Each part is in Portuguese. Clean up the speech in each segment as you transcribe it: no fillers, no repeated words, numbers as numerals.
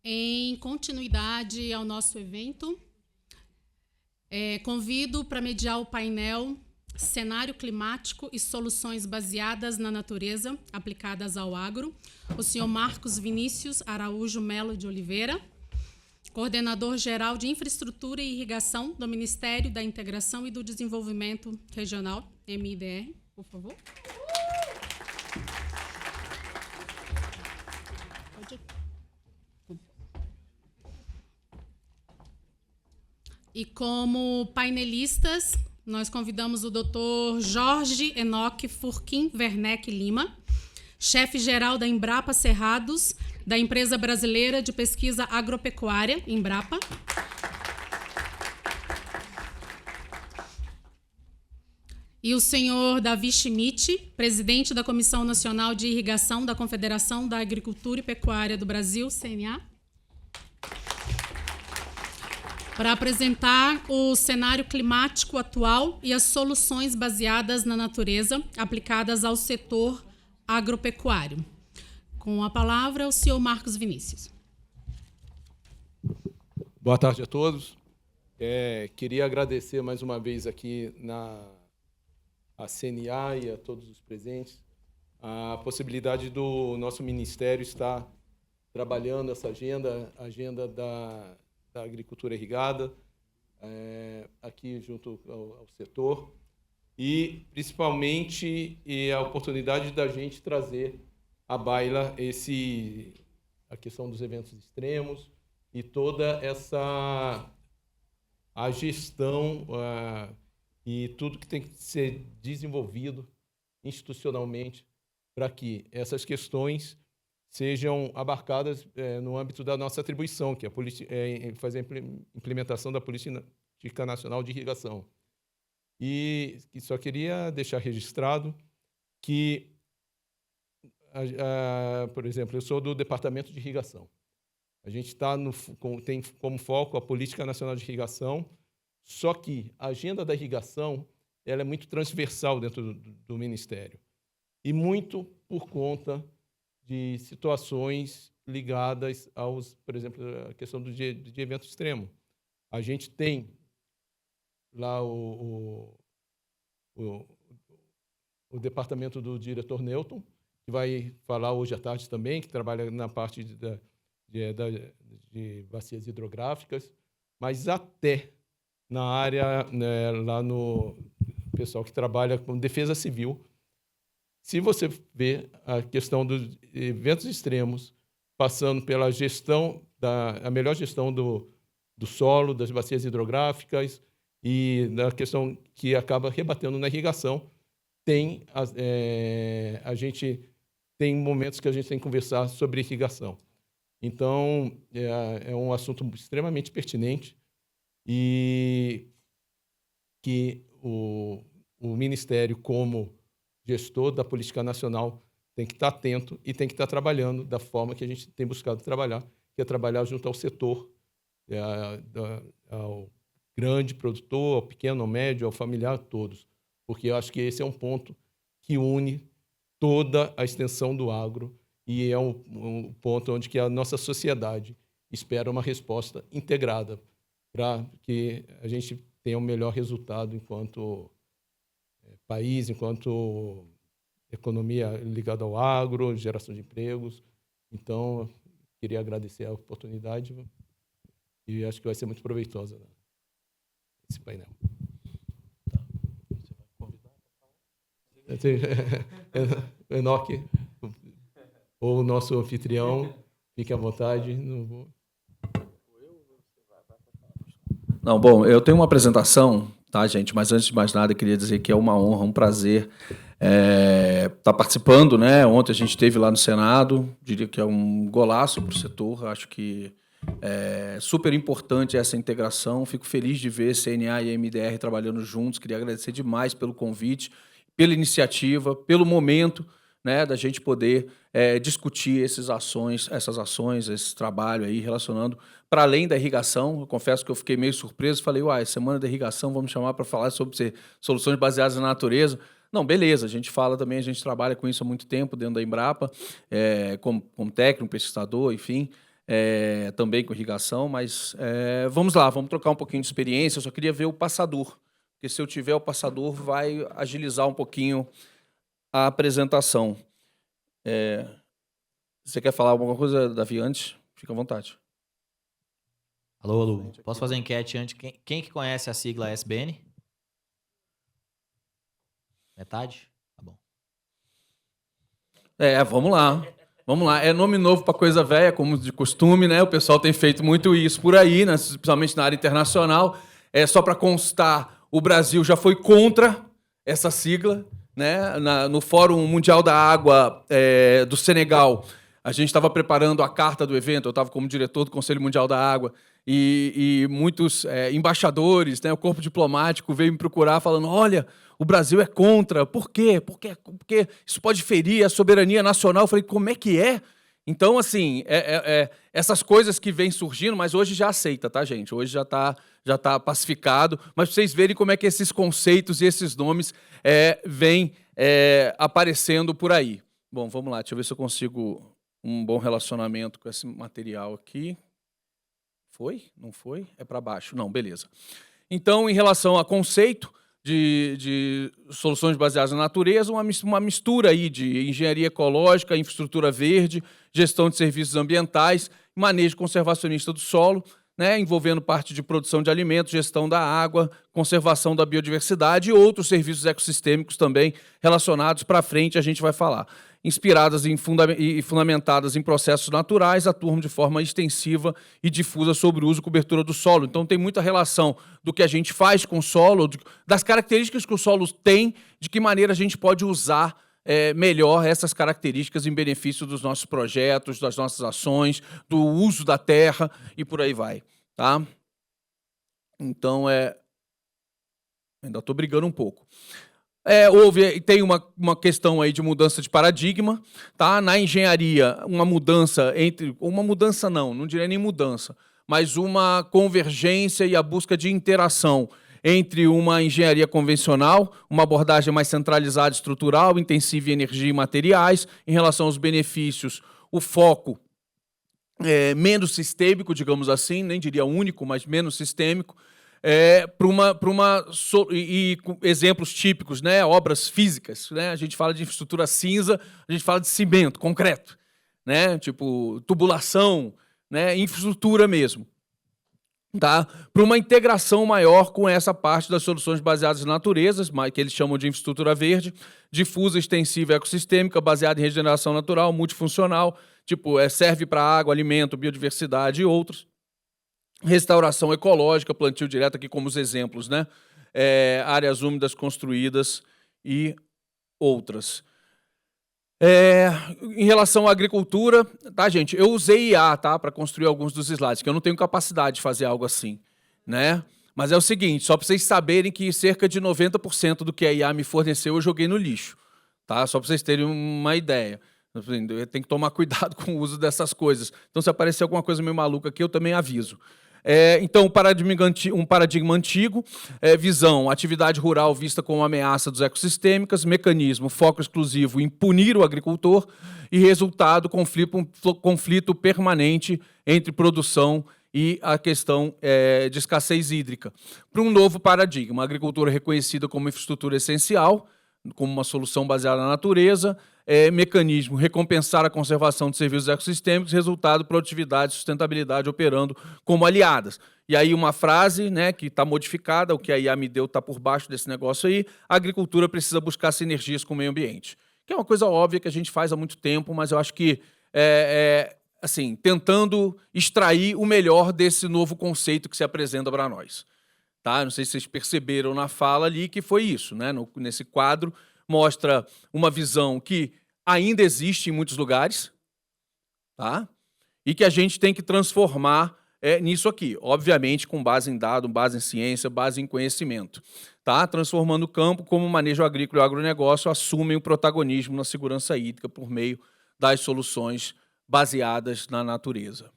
Em continuidade ao nosso evento, convido para mediar o painel Cenário Climático e Soluções Baseadas na Natureza aplicadas ao agro, o senhor Marcos Vinícius Araújo Melo de Oliveira, coordenador-geral de Infraestrutura e Irrigação do Ministério da Integração e do Desenvolvimento Regional, MIDR, por favor. E como painelistas, nós convidamos o Dr. Jorge Enoque Furquim Werneck Lima, chefe-geral da Embrapa Cerrados, da Empresa Brasileira de Pesquisa Agropecuária, Embrapa. E o senhor Davi Schmidt, presidente da Comissão Nacional de Irrigação da Confederação da Agricultura e Pecuária do Brasil, CNA, para apresentar o cenário climático atual e as soluções baseadas na natureza aplicadas ao setor agropecuário. Com a palavra, o senhor Marcos Vinícius. Boa tarde a todos. Queria agradecer mais uma vez aqui à CNA e a todos os presentes a possibilidade do nosso Ministério estar trabalhando essa a agenda da agricultura irrigada, aqui junto ao setor, e principalmente a oportunidade da gente trazer à baila a questão dos eventos extremos e toda a gestão e tudo que tem que ser desenvolvido institucionalmente para que essas questões sejam abarcadas no âmbito da nossa atribuição, que é fazer a implementação da Política Nacional de Irrigação. E só queria deixar registrado que, por exemplo, eu sou do Departamento de Irrigação. A gente tem como foco a Política Nacional de Irrigação, só que a agenda da irrigação ela é muito transversal dentro do Ministério, e muito por conta de situações ligadas por exemplo, a questão de evento extremo. A gente tem lá o departamento do diretor Newton, que vai falar hoje à tarde também, que trabalha na parte de bacias hidrográficas, mas até na área, né, lá no pessoal que trabalha com defesa civil. Se você vê a questão dos eventos extremos, passando pela a melhor gestão do solo, das bacias hidrográficas e da questão que acaba rebatendo na irrigação, a gente tem momentos que a gente tem que conversar sobre irrigação. Então, é um assunto extremamente pertinente e que o Ministério, como gestor da política nacional, tem que estar atento e tem que estar trabalhando da forma que a gente tem buscado trabalhar, que é trabalhar junto ao setor, ao grande produtor, ao pequeno, ao médio, ao familiar, todos. Porque eu acho que esse é um ponto que une toda a extensão do agro e é um ponto onde que a nossa sociedade espera uma resposta integrada para que a gente tenha o melhor resultado enquanto país, enquanto economia ligada ao agro, geração de empregos. Então, queria agradecer a oportunidade e acho que vai ser muito proveitosa esse painel. Você vai convidar? Enoque, ou o nosso anfitrião, fique à vontade. Não, bom, eu tenho uma apresentação, tá, gente? Mas antes de mais nada, eu queria dizer que é uma honra, um prazer estar participando, né? Ontem a gente esteve lá no Senado, diria que é um golaço para o setor, acho que é super importante essa integração. Fico feliz de ver CNA e MDR trabalhando juntos, queria agradecer demais pelo convite, pela iniciativa, pelo momento, né, da gente poder discutir essas ações, esse trabalho aí relacionando para além da irrigação. Eu confesso que eu fiquei meio surpreso, falei, semana da irrigação, vamos chamar para falar sobre soluções baseadas na natureza. Não, beleza, a gente fala também, a gente trabalha com isso há muito tempo dentro da Embrapa, como técnico, pesquisador, enfim. também com irrigação, mas vamos lá, vamos trocar um pouquinho de experiência. Eu só queria ver o passador, porque se eu tiver o passador, vai agilizar um pouquinho a apresentação. Você quer falar alguma coisa, Davi, antes? Fica à vontade. Alô, alô. Posso fazer enquete antes? Quem que conhece a sigla SBN? Metade? Tá bom. Vamos lá. Vamos lá. É nome novo para coisa velha, como de costume, né? O pessoal tem feito muito isso por aí, né? Principalmente na área internacional. Só para constar, o Brasil já foi contra essa sigla, né? No Fórum Mundial da Água do Senegal, a gente estava preparando a carta do evento, eu estava como diretor do Conselho Mundial da Água, e muitos embaixadores, né, o corpo diplomático veio me procurar falando, olha, o Brasil é contra, por quê? Porque isso pode ferir a soberania nacional. Eu falei, como é que é? Então, assim, essas coisas que vêm surgindo, mas hoje já aceita, tá, gente? Hoje já tá pacificado, mas pra vocês verem como é que esses conceitos e esses nomes vêm aparecendo por aí. Bom, vamos lá, deixa eu ver se eu consigo um bom relacionamento com esse material aqui. Foi? Não foi? É para baixo. Não, beleza. Então, em relação a conceito de soluções baseadas na natureza, uma mistura aí de engenharia ecológica, infraestrutura verde, gestão de serviços ambientais, manejo conservacionista do solo, né, envolvendo parte de produção de alimentos, gestão da água, conservação da biodiversidade e outros serviços ecossistêmicos também relacionados. Para frente a gente vai falar. Inspiradas e fundamentadas em processos naturais, atuam de forma extensiva e difusa sobre o uso e cobertura do solo. Então, tem muita relação do que a gente faz com o solo, das características que o solo tem, de que maneira a gente pode usar melhor essas características em benefício dos nossos projetos, das nossas ações, do uso da terra e por aí vai. Tá? Então, ainda estou brigando um pouco. Tem uma questão aí de mudança de paradigma, tá? Na engenharia, uma mudança não diria nem mudança, mas uma convergência e a busca de interação entre uma engenharia convencional, uma abordagem mais centralizada, estrutural, intensiva em energia e materiais, em relação aos benefícios, o foco menos sistêmico, digamos assim, nem diria único, mas menos sistêmico, e exemplos típicos, né, obras físicas, né, a gente fala de infraestrutura cinza, a gente fala de cimento, concreto, né, tipo tubulação, né, infraestrutura mesmo, tá? Para uma integração maior com essa parte das soluções baseadas na natureza, que eles chamam de infraestrutura verde, difusa, extensiva e ecossistêmica, baseada em regeneração natural, multifuncional, tipo serve para água, alimento, biodiversidade e outros. Restauração ecológica, plantio direto aqui como os exemplos, né? Áreas úmidas construídas e outras. Em relação à agricultura, tá, gente? Eu usei IA, tá, para construir alguns dos slides, que eu não tenho capacidade de fazer algo assim, né? Mas é o seguinte, só para vocês saberem que cerca de 90% do que a IA me forneceu eu joguei no lixo, tá? Só para vocês terem uma ideia. Tem que tomar cuidado com o uso dessas coisas. Então, se aparecer alguma coisa meio maluca aqui, eu também aviso. Então, um paradigma antigo, visão, atividade rural vista como ameaça dos ecossistêmicas, mecanismo, foco exclusivo em punir o agricultor e resultado, conflito permanente entre produção e a questão de escassez hídrica. Para um novo paradigma, a agricultura reconhecida como infraestrutura essencial, como uma solução baseada na natureza, mecanismo, recompensar a conservação de serviços ecossistêmicos, resultado, produtividade e sustentabilidade operando como aliadas. E aí uma frase, né, que está modificada, o que a IA me deu está por baixo desse negócio aí, a agricultura precisa buscar sinergias com o meio ambiente. Que é uma coisa óbvia que a gente faz há muito tempo, mas eu acho que assim, tentando extrair o melhor desse novo conceito que se apresenta para nós. Tá? Não sei se vocês perceberam na fala ali que foi isso, né? Nesse quadro, mostra uma visão que ainda existe em muitos lugares, tá? E que a gente tem que transformar nisso aqui, obviamente com base em dado, base em ciência, base em conhecimento. Tá? Transformando o campo como o manejo agrícola e o agronegócio assumem o protagonismo na segurança hídrica por meio das soluções baseadas na natureza.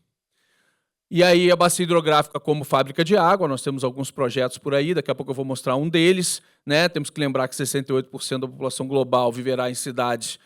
E aí a bacia hidrográfica como fábrica de água, nós temos alguns projetos por aí, daqui a pouco eu vou mostrar um deles, né? Temos que lembrar que 68% da população global viverá em cidades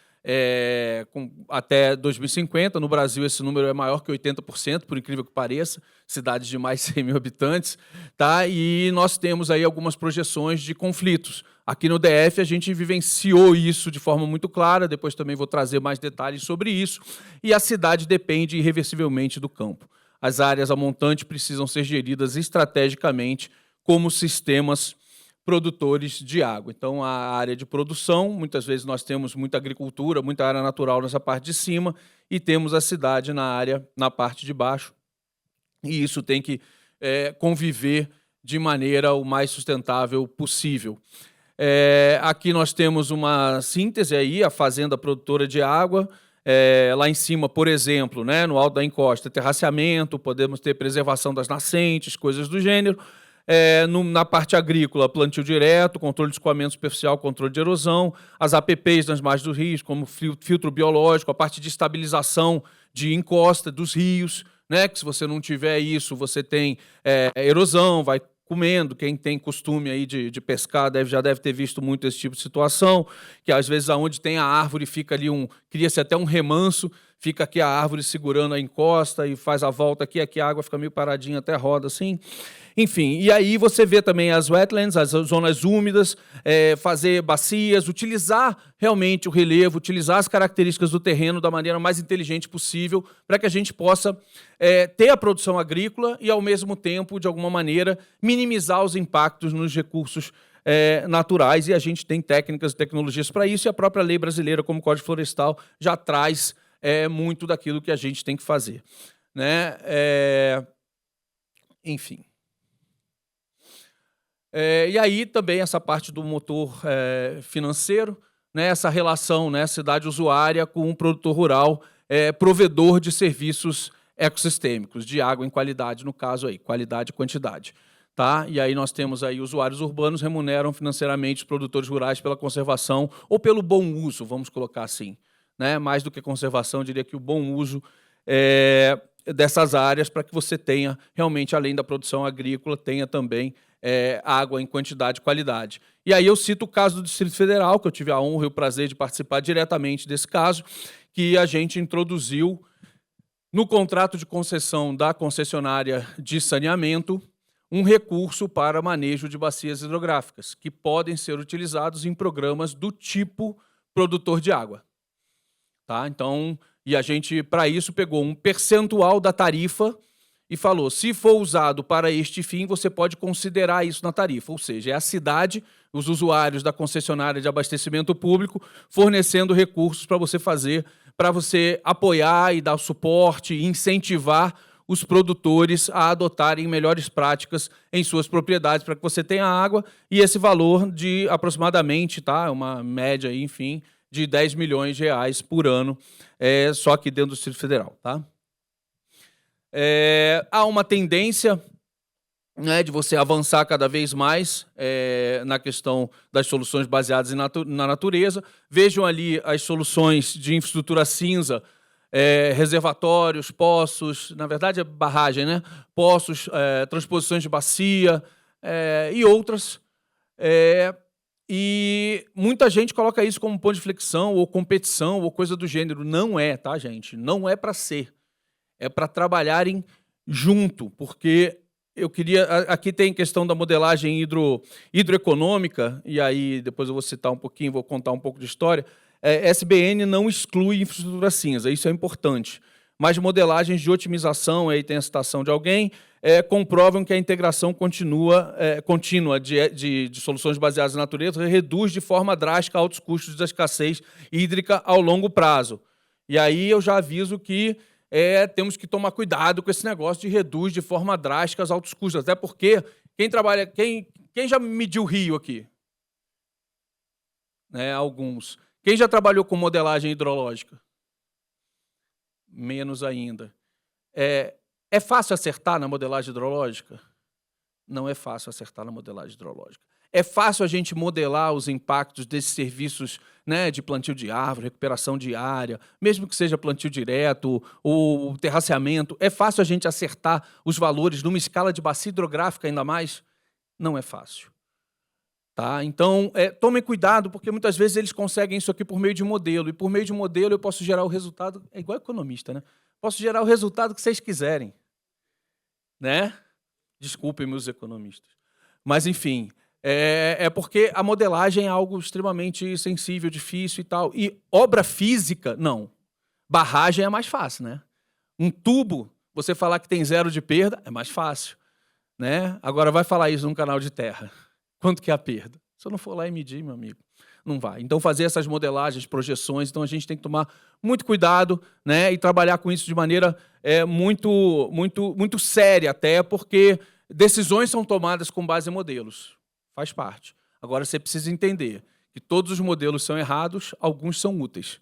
até 2050. No Brasil, esse número é maior que 80%, por incrível que pareça, cidades de mais de 100 mil habitantes. Tá? E nós temos aí algumas projeções de conflitos. Aqui no DF, a gente vivenciou isso de forma muito clara, depois também vou trazer mais detalhes sobre isso, e a cidade depende irreversivelmente do campo. As áreas a montante precisam ser geridas estrategicamente como sistemas produtores de água. Então, a área de produção, muitas vezes nós temos muita agricultura, muita área natural nessa parte de cima, e temos a cidade na parte de baixo, e isso tem que conviver de maneira o mais sustentável possível. Aqui nós temos uma síntese aí, a fazenda produtora de água, lá em cima, por exemplo, né, no alto da encosta, terraceamento, podemos ter preservação das nascentes, coisas do gênero. Na parte agrícola, plantio direto, controle de escoamento superficial, controle de erosão, as APPs nas margens dos rios, como filtro biológico, a parte de estabilização de encosta dos rios, né, que se você não tiver isso, você tem erosão, vai comendo. Quem tem costume aí de pescar já deve ter visto muito esse tipo de situação, que às vezes aonde tem a árvore fica ali cria-se até um remanso, fica aqui a árvore segurando a encosta e faz a volta aqui a água fica meio paradinha, até roda assim. Enfim, e aí você vê também as wetlands, as zonas úmidas, fazer bacias, utilizar realmente o relevo, utilizar as características do terreno da maneira mais inteligente possível para que a gente possa ter a produção agrícola e, ao mesmo tempo, de alguma maneira, minimizar os impactos nos recursos naturais. E a gente tem técnicas e tecnologias para isso, e a própria lei brasileira, como Código Florestal, já traz muito daquilo que a gente tem que fazer, né? Enfim. E aí também essa parte do motor financeiro, né, essa relação, né, cidade usuária com um produtor rural, provedor de serviços ecossistêmicos, de água em qualidade, no caso aí, qualidade e quantidade. Tá? E aí nós temos aí usuários urbanos remuneram financeiramente os produtores rurais pela conservação ou pelo bom uso, vamos colocar assim. Né? Mais do que conservação, eu diria que o bom uso dessas áreas, para que você tenha realmente, além da produção agrícola, tenha também água em quantidade e qualidade. E aí eu cito o caso do Distrito Federal, que eu tive a honra e o prazer de participar diretamente desse caso, que a gente introduziu no contrato de concessão da concessionária de saneamento um recurso para manejo de bacias hidrográficas, que podem ser utilizados em programas do tipo produtor de água. Tá? Então, e a gente, para isso, pegou um percentual da tarifa e falou, se for usado para este fim, você pode considerar isso na tarifa. Ou seja, é a cidade, os usuários da concessionária de abastecimento público, fornecendo recursos para você fazer, para você apoiar e dar suporte e incentivar os produtores a adotarem melhores práticas em suas propriedades para que você tenha água, e esse valor de aproximadamente, tá, uma média, enfim, de 10 milhões de reais por ano, só aqui dentro do Distrito Federal. Tá? Há uma tendência, né, de você avançar cada vez mais na questão das soluções baseadas na natureza. Vejam ali as soluções de infraestrutura cinza, reservatórios, poços, na verdade é barragem, né? Poços, transposições de bacia e outras. E muita gente coloca isso como ponto de flexão ou competição ou coisa do gênero. Não é, tá, gente? Não é para ser. É para trabalharem junto, porque eu queria... Aqui tem questão da modelagem hidroeconômica, e aí depois eu vou citar um pouquinho, vou contar um pouco de história. SBN não exclui infraestrutura cinza, isso é importante. Mas modelagens de otimização, aí tem a citação de alguém, comprovam que a integração contínua de soluções baseadas na natureza reduz de forma drástica altos custos da escassez hídrica ao longo prazo. E aí eu já aviso que temos que tomar cuidado com esse negócio de reduz de forma drástica os altos custos, até porque quem já mediu rio aqui? Alguns. Quem já trabalhou com modelagem hidrológica? Menos ainda. É fácil acertar na modelagem hidrológica? Não é fácil acertar na modelagem hidrológica. É fácil a gente modelar os impactos desses serviços, né, de plantio de árvore, recuperação de área, mesmo que seja plantio direto ou terraceamento. É fácil a gente acertar os valores numa escala de bacia hidrográfica ainda mais? Não é fácil. Tá? Então, tomem cuidado, porque muitas vezes eles conseguem isso aqui por meio de modelo. E por meio de modelo eu posso gerar o resultado... É igual economista, né? Posso gerar o resultado que vocês quiserem. Né? Desculpem, meus economistas. Mas, enfim, é porque a modelagem é algo extremamente sensível, difícil e tal. E obra física, não. Barragem é mais fácil, né? Um tubo, você falar que tem 0 de perda, é mais fácil. Né? Agora, vai falar isso num canal de terra. Quanto que é a perda? Se eu não for lá e medir, meu amigo, não vai. Então, fazer essas modelagens, projeções, então a gente tem que tomar muito cuidado, né, e trabalhar com isso de maneira muito séria até, porque decisões são tomadas com base em modelos. Faz parte. Agora, você precisa entender que todos os modelos são errados, alguns são úteis.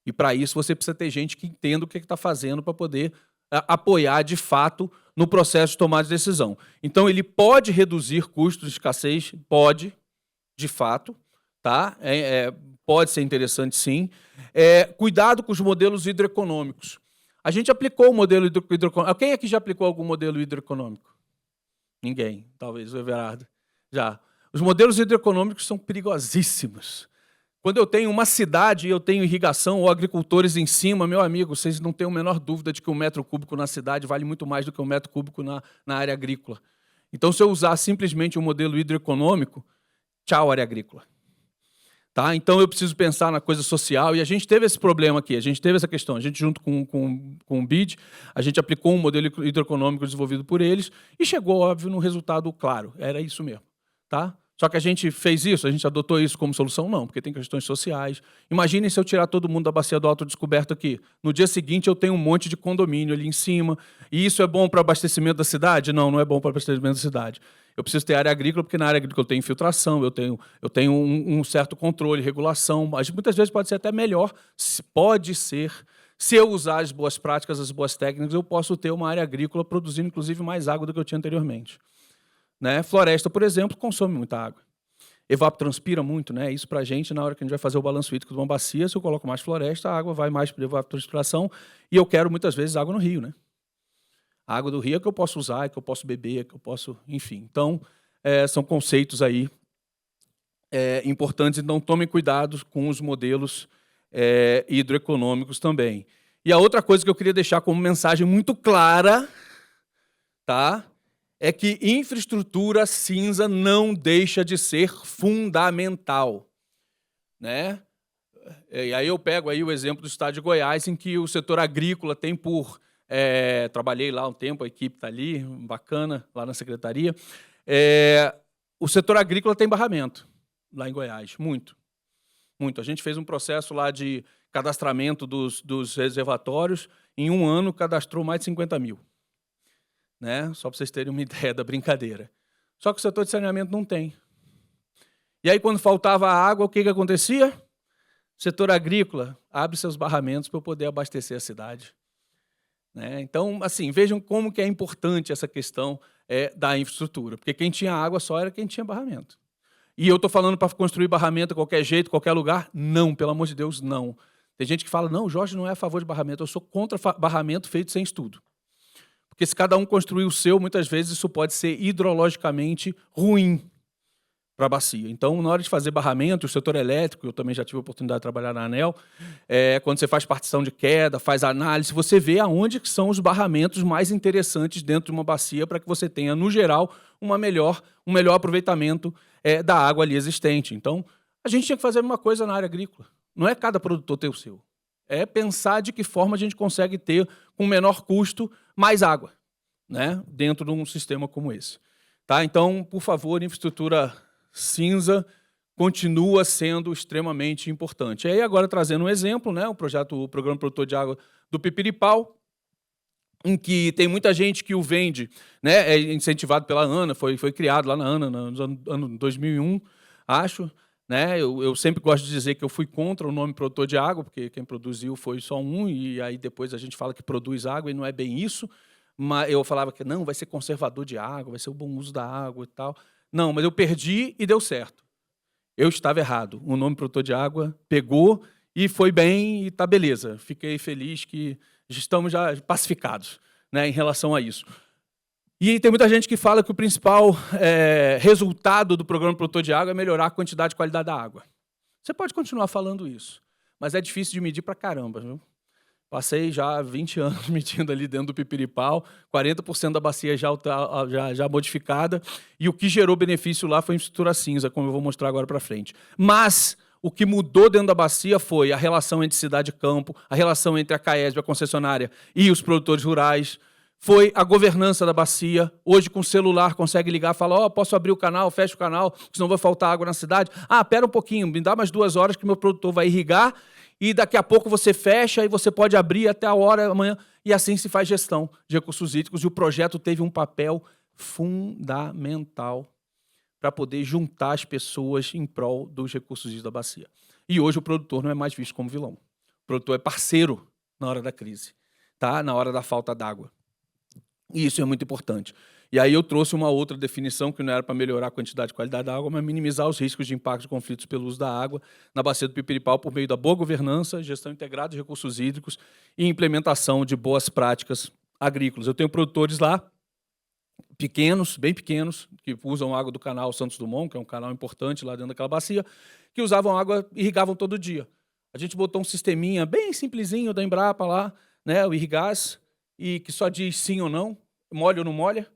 E, para isso, você precisa ter gente que entenda o que está fazendo para poder apoiar, de fato, no processo de tomada de decisão. Então, ele pode reduzir custos de escassez? Pode, de fato. Tá? Pode ser interessante, sim. Cuidado com os modelos hidroeconômicos. A gente aplicou o modelo hidroeconômico. Quem aqui já aplicou algum modelo hidroeconômico? Ninguém. Talvez o Everardo. Já. Os modelos hidroeconômicos são perigosíssimos. Quando eu tenho uma cidade e eu tenho irrigação ou agricultores em cima, meu amigo, vocês não têm a menor dúvida de que 1 metro cúbico na cidade vale muito mais do que 1 metro cúbico na área agrícola. Então, se eu usar simplesmente um modelo hidroeconômico, tchau, área agrícola. Tá? Então, eu preciso pensar na coisa social, e a gente teve esse problema aqui, a gente teve essa questão. A gente, junto com o BID, a gente aplicou um modelo hidroeconômico desenvolvido por eles e chegou, óbvio, num resultado claro. Era isso mesmo. Tá? Só que a gente fez isso, a gente adotou isso como solução? Não, porque tem questões sociais. Imaginem se eu tirar todo mundo da bacia do autodescoberto aqui. No dia seguinte, eu tenho um monte de condomínio ali em cima. E isso é bom para abastecimento da cidade? Não, não é bom para abastecimento da cidade. Eu preciso ter área agrícola, porque na área agrícola eu tenho infiltração, eu tenho um certo controle, regulação. Mas muitas vezes pode ser até melhor, pode ser. Se eu usar as boas práticas, as boas técnicas, eu posso ter uma área agrícola produzindo, inclusive, mais água do que eu tinha anteriormente. Né? Floresta, por exemplo, consome muita água. Evapotranspira muito, né? Isso para a gente, na hora que a gente vai fazer o balanço hídrico de uma bacia, se eu coloco mais floresta, a água vai mais para evapotranspiração, e eu quero, muitas vezes, água no rio, né? A água do rio é que eu posso usar, é que eu posso beber, é que eu posso... Enfim, então, são conceitos aí importantes, então tomem cuidado com os modelos hidroeconômicos também. E a outra coisa que eu queria deixar como mensagem muito clara, tá? É que infraestrutura cinza não deixa de ser fundamental. Né? E aí eu pego aí o exemplo do estado de Goiás, em que o setor agrícola tem por... trabalhei lá um tempo, a equipe está ali, bacana, lá na secretaria. O setor agrícola tem barramento, lá em Goiás, muito. Muito. A gente fez um processo lá de cadastramento dos reservatórios, em 1 ano cadastrou mais de 50 mil. Né? Só para vocês terem uma ideia da brincadeira. Só que o setor de saneamento não tem. E aí, quando faltava água, o que acontecia? O setor agrícola abre seus barramentos para poder abastecer a cidade. Né? Então, assim, vejam como que é importante essa questão da infraestrutura. Porque quem tinha água só era quem tinha barramento. E eu estou falando para construir barramento de qualquer jeito, qualquer lugar? Não, pelo amor de Deus, não. Tem gente que fala, não, o Jorge não é a favor de barramento, eu sou contra barramento feito sem estudo. Porque se cada um construir o seu, muitas vezes isso pode ser hidrologicamente ruim para a bacia. Então, na hora de fazer barramento, o setor elétrico, eu também já tive a oportunidade de trabalhar na ANEEL, quando você faz partição de queda, faz análise, você vê aonde que são os barramentos mais interessantes dentro de uma bacia para que você tenha, no geral, um melhor aproveitamento da água ali existente. Então, a gente tinha que fazer a mesma coisa na área agrícola. Não é cada produtor ter o seu. É pensar de que forma a gente consegue ter, com menor custo, mais água, né, dentro de um sistema como esse. Tá? Então, por favor, infraestrutura cinza continua sendo extremamente importante. E aí, agora, trazendo um exemplo, né, o Programa Produtor de Água do Pipiripau, em que tem muita gente que o vende, né, é incentivado pela ANA, foi criado lá na ANA, no ano 2001, acho. Né? Eu sempre gosto de dizer que eu fui contra o nome produtor de água, porque quem produziu foi só um, e aí depois a gente fala que produz água, e não é bem isso. Mas eu falava que não, vai ser conservador de água, vai ser o bom uso da água e tal. Não, mas eu perdi e deu certo. Eu estava errado. O nome produtor de água pegou e foi bem e está beleza. Fiquei feliz que estamos já pacificados, né, em relação a isso. E tem muita gente que fala que o principal resultado do Programa Produtor de Água é melhorar a quantidade e qualidade da água. Você pode continuar falando isso, mas é difícil de medir pra caramba, viu? Passei já 20 anos medindo ali dentro do Pipiripau, 40% da bacia já modificada, e o que gerou benefício lá foi a infraestrutura cinza, como eu vou mostrar agora para frente. Mas o que mudou dentro da bacia foi a relação entre cidade e campo, a relação entre a CAESB, a concessionária, e os produtores rurais, foi a governança da bacia. Hoje, com o celular, consegue ligar e falar, posso abrir o canal, fecha o canal, senão vai faltar água na cidade. Pera um pouquinho, me dá mais 2 horas que meu produtor vai irrigar, e daqui a pouco você fecha e você pode abrir até a hora amanhã. E assim se faz gestão de recursos hídricos. E o projeto teve um papel fundamental para poder juntar as pessoas em prol dos recursos hídricos da bacia. E hoje o produtor não é mais visto como vilão. O produtor é parceiro na hora da crise, tá? Na hora da falta d'água. E isso é muito importante. E aí eu trouxe uma outra definição que não era para melhorar a quantidade e qualidade da água, mas minimizar os riscos de impacto de conflitos pelo uso da água na bacia do Pipiripau por meio da boa governança, gestão integrada de recursos hídricos e implementação de boas práticas agrícolas. Eu tenho produtores lá, pequenos, bem pequenos, que usam água do canal Santos Dumont, que é um canal importante lá dentro daquela bacia, que usavam água e irrigavam todo dia. A gente botou um sisteminha bem simplesinho da Embrapa lá, né, o Irrigás, e que só diz sim ou não, molha ou não molha.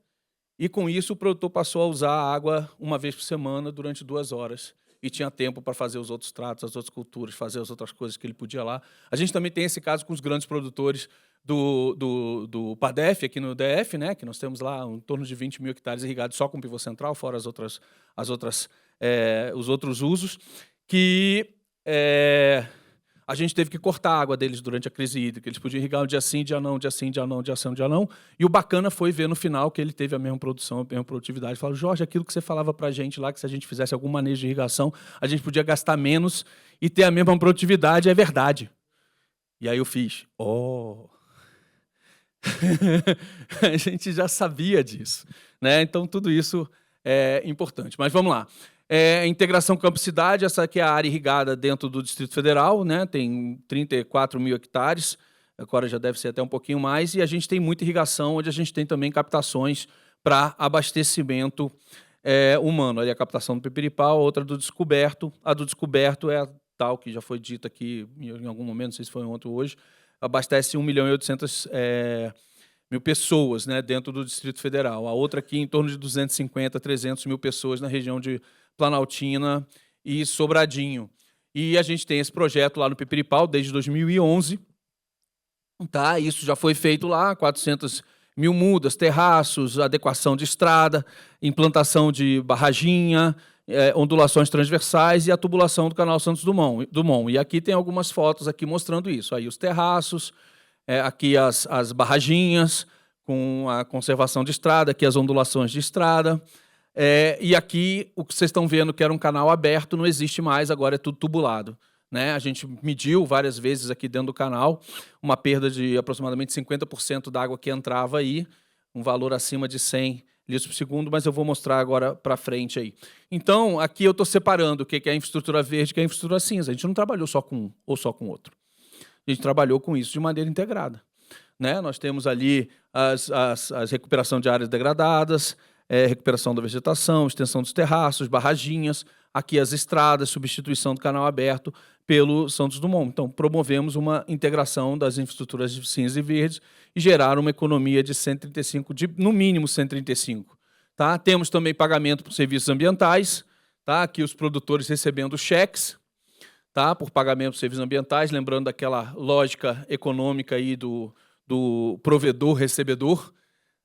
E, com isso, o produtor passou a usar a água uma vez por semana, durante 2 horas. E tinha tempo para fazer os outros tratos, as outras culturas, fazer as outras coisas que ele podia lá. A gente também tem esse caso com os grandes produtores do PADEF, aqui no DF, né, que nós temos lá em torno de 20 mil hectares irrigados só com pivô central, fora os outros usos, que a gente teve que cortar a água deles durante a crise hídrica. Eles podiam irrigar um dia sim, dia não, dia sim, dia não, dia sim, dia não. E o bacana foi ver no final que ele teve a mesma produção, a mesma produtividade. Falou, Jorge, aquilo que você falava para a gente lá, que se a gente fizesse algum manejo de irrigação, a gente podia gastar menos e ter a mesma produtividade, é verdade. E aí eu fiz, a gente já sabia disso, né? Então tudo isso é importante. Mas vamos lá. Integração campo-cidade, essa aqui é a área irrigada dentro do Distrito Federal, né? Tem 34 mil hectares, agora já deve ser até um pouquinho mais, e a gente tem muita irrigação, onde a gente tem também captações para abastecimento humano. Ali a captação do Pipiripau, outra do Descoberto. A do Descoberto é a tal que já foi dita aqui em algum momento, não sei se foi ontem ou hoje, abastece 1.800.000 pessoas, né, dentro do Distrito Federal. A outra aqui em torno de 250, 300 mil pessoas na região de Planaltina e Sobradinho. E a gente tem esse projeto lá no Pipiripau desde 2011. Tá? Isso já foi feito lá, 400.000 mudas, terraços, adequação de estrada, implantação de barraginha, ondulações transversais e a tubulação do canal Santos Dumont. E aqui tem algumas fotos aqui mostrando isso. Aí os terraços, aqui as barraginhas com a conservação de estrada, aqui as ondulações de estrada. E aqui o que vocês estão vendo que era um canal aberto não existe mais, agora é tudo tubulado. Né? A gente mediu várias vezes aqui dentro do canal uma perda de aproximadamente 50% da água que entrava aí, um valor acima de 100 litros por segundo, mas eu vou mostrar agora para frente aí. Então, aqui eu estou separando o que é a infraestrutura verde e o que é a infraestrutura cinza. A gente não trabalhou só com um ou só com outro. A gente trabalhou com isso de maneira integrada. Né? Nós temos ali as recuperação de áreas degradadas, recuperação da vegetação, extensão dos terraços, barraginhas, aqui as estradas, substituição do canal aberto pelo Santos Dumont. Então, promovemos uma integração das infraestruturas de cinza e verdes e geraram uma economia de 135, no mínimo 135. Tá? Temos também pagamento por serviços ambientais, tá? Aqui os produtores recebendo cheques, tá? Por pagamento por serviços ambientais, lembrando daquela lógica econômica aí do provedor-recebedor,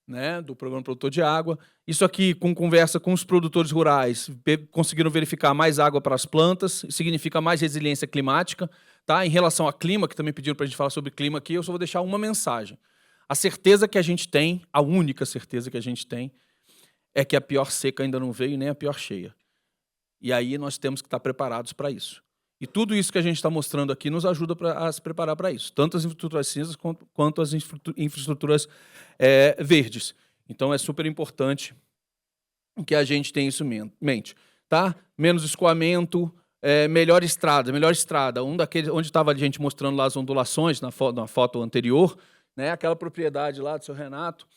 né, do Programa Produtor de Água. Isso aqui, com conversa com os produtores rurais, conseguiram verificar mais água para as plantas, significa mais resiliência climática. Tá? Em relação ao clima, que também pediram para a gente falar sobre clima aqui, eu só vou deixar uma mensagem. A certeza que a gente tem, a única certeza que a gente tem, é que a pior seca ainda não veio, nem a pior cheia. E aí nós temos que estar preparados para isso. E tudo isso que a gente está mostrando aqui nos ajuda a se preparar para isso, tanto as infraestruturas cinzas quanto as infraestruturas verdes. Então, é super importante que a gente tenha isso em mente. Tá? Menos escoamento, melhor estrada. Onde estava a gente mostrando lá as ondulações, na foto anterior, né? Aquela propriedade lá do seu Renato,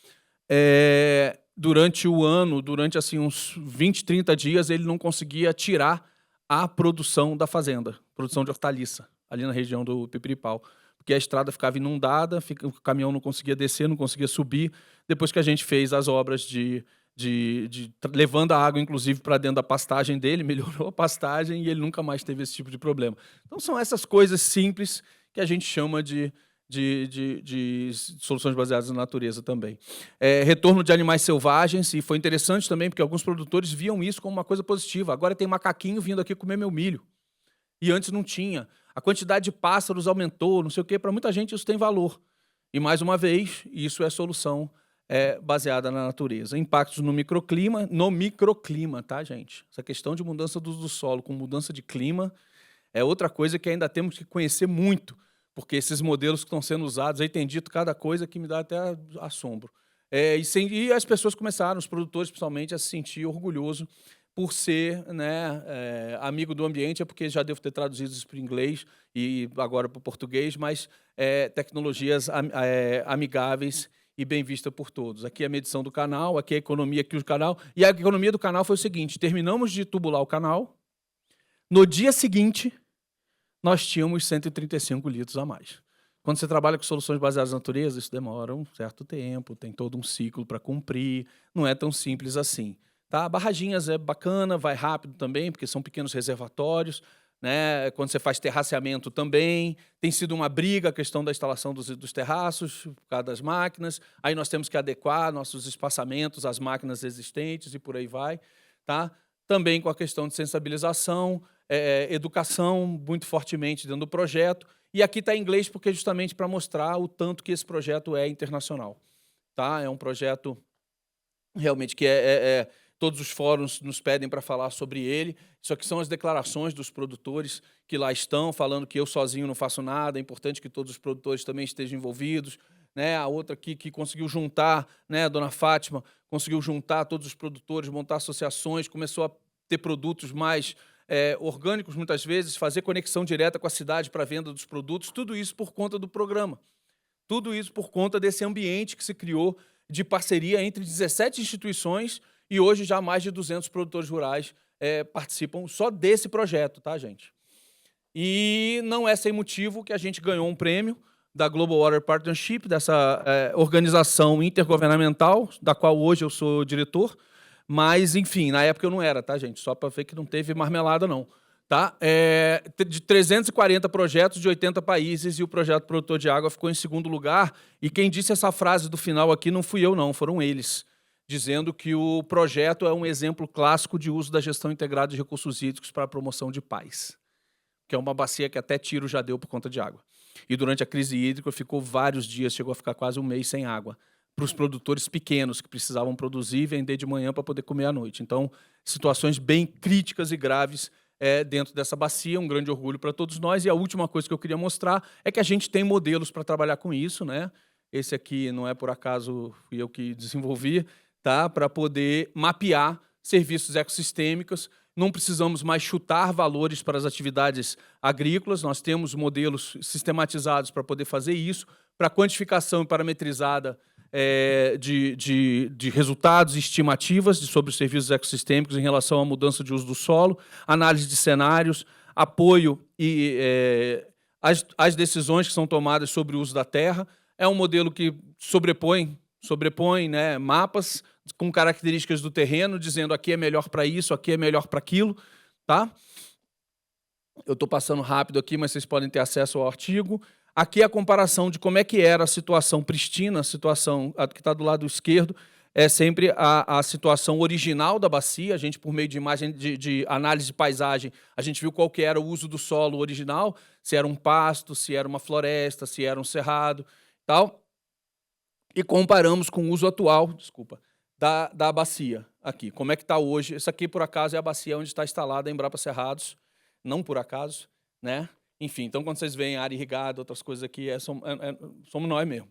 durante o ano, durante assim, uns 20, 30 dias, ele não conseguia tirar a produção da fazenda, produção de hortaliça, ali na região do Pipiripau. Porque a estrada ficava inundada, o caminhão não conseguia descer, não conseguia subir. Depois que a gente fez as obras levando a água, inclusive, para dentro da pastagem dele, melhorou a pastagem e ele nunca mais teve esse tipo de problema. Então, são essas coisas simples que a gente chama de soluções baseadas na natureza também. Retorno de animais selvagens, e foi interessante também, porque alguns produtores viam isso como uma coisa positiva. Agora tem macaquinho vindo aqui comer meu milho. E antes não tinha. A quantidade de pássaros aumentou, não sei o quê. Para muita gente isso tem valor. E, mais uma vez, isso é solução baseada na natureza. Impactos no microclima, tá, gente? Essa questão de mudança do uso do solo com mudança de clima é outra coisa que ainda temos que conhecer muito, porque esses modelos que estão sendo usados, aí tem dito cada coisa que me dá até assombro. E as pessoas começaram, os produtores principalmente, a se sentir orgulhoso por ser, né, amigo do ambiente, é porque já devo ter traduzido isso para o inglês e agora para o português, mas tecnologias amigáveis e bem vista por todos. Aqui é a medição do canal, aqui é a economia aqui do canal, e a economia do canal foi o seguinte: terminamos de tubular o canal, no dia seguinte nós tínhamos 135 litros a mais. Quando você trabalha com soluções baseadas na natureza, isso demora um certo tempo, tem todo um ciclo para cumprir, não é tão simples assim. Tá? Barraginhas é bacana, vai rápido também, porque são pequenos reservatórios, né? Quando você faz terraceamento também, tem sido uma briga a questão da instalação dos terraços, por causa das máquinas, aí nós temos que adequar nossos espaçamentos às máquinas existentes e por aí vai. Tá? Também com a questão de sensibilização, educação muito fortemente dentro do projeto, e aqui está em inglês porque justamente para mostrar o tanto que esse projeto é internacional. Tá? É um projeto realmente que todos os fóruns nos pedem para falar sobre ele. Isso aqui são as declarações dos produtores que lá estão, falando que eu sozinho não faço nada, é importante que todos os produtores também estejam envolvidos. Né? A outra aqui que conseguiu juntar, né, a dona Fátima, conseguiu juntar todos os produtores, montar associações, começou a ter produtos mais orgânicos, muitas vezes, fazer conexão direta com a cidade para a venda dos produtos, tudo isso por conta do programa. Tudo isso por conta desse ambiente que se criou de parceria entre 17 instituições e hoje já mais de 200 produtores rurais participam só desse projeto, tá, gente? E não é sem motivo que a gente ganhou um prêmio da Global Water Partnership, dessa organização intergovernamental, da qual hoje eu sou diretor, mas, enfim, na época eu não era, tá, gente? Só para ver que não teve marmelada, não. Tá? De 340 projetos de 80 países, e o projeto Produtor de Água ficou em segundo lugar. E quem disse essa frase do final aqui não fui eu, não, foram eles, dizendo que o projeto é um exemplo clássico de uso da gestão integrada de recursos hídricos para a promoção de paz, que é uma bacia que até tiro já deu por conta de água. E durante a crise hídrica ficou vários dias, chegou a ficar quase um mês sem água, para os produtores pequenos que precisavam produzir e vender de manhã para poder comer à noite. Então, situações bem críticas e graves dentro dessa bacia, um grande orgulho para todos nós. E a última coisa que eu queria mostrar é que a gente tem modelos para trabalhar com isso, né? Esse aqui não é por acaso, fui eu que desenvolvi, tá? Para poder mapear serviços ecossistêmicos. Não precisamos mais chutar valores para as atividades agrícolas, nós temos modelos sistematizados para poder fazer isso, para quantificação e parametrizada de resultados e estimativas sobre os serviços ecossistêmicos em relação à mudança de uso do solo, análise de cenários, apoio e as decisões que são tomadas sobre o uso da terra. É um modelo que sobrepõe, né, mapas com características do terreno, dizendo aqui é melhor para isso, aqui é melhor para aquilo. Tá? Eu estou passando rápido aqui, mas vocês podem ter acesso ao artigo. Aqui é a comparação de como é que era a situação prístina, a situação que está do lado esquerdo, é sempre a situação original da bacia. A gente, por meio de imagem de análise de paisagem, a gente viu qual que era o uso do solo original, se era um pasto, se era uma floresta, se era um cerrado, tal. E comparamos com o uso atual, da bacia aqui. Como é que está hoje? Essa aqui, por acaso, é a bacia onde está instalada a Embrapa Cerrados, não por acaso, né? Enfim, então, quando vocês veem área irrigada, outras coisas aqui, somos nós mesmo.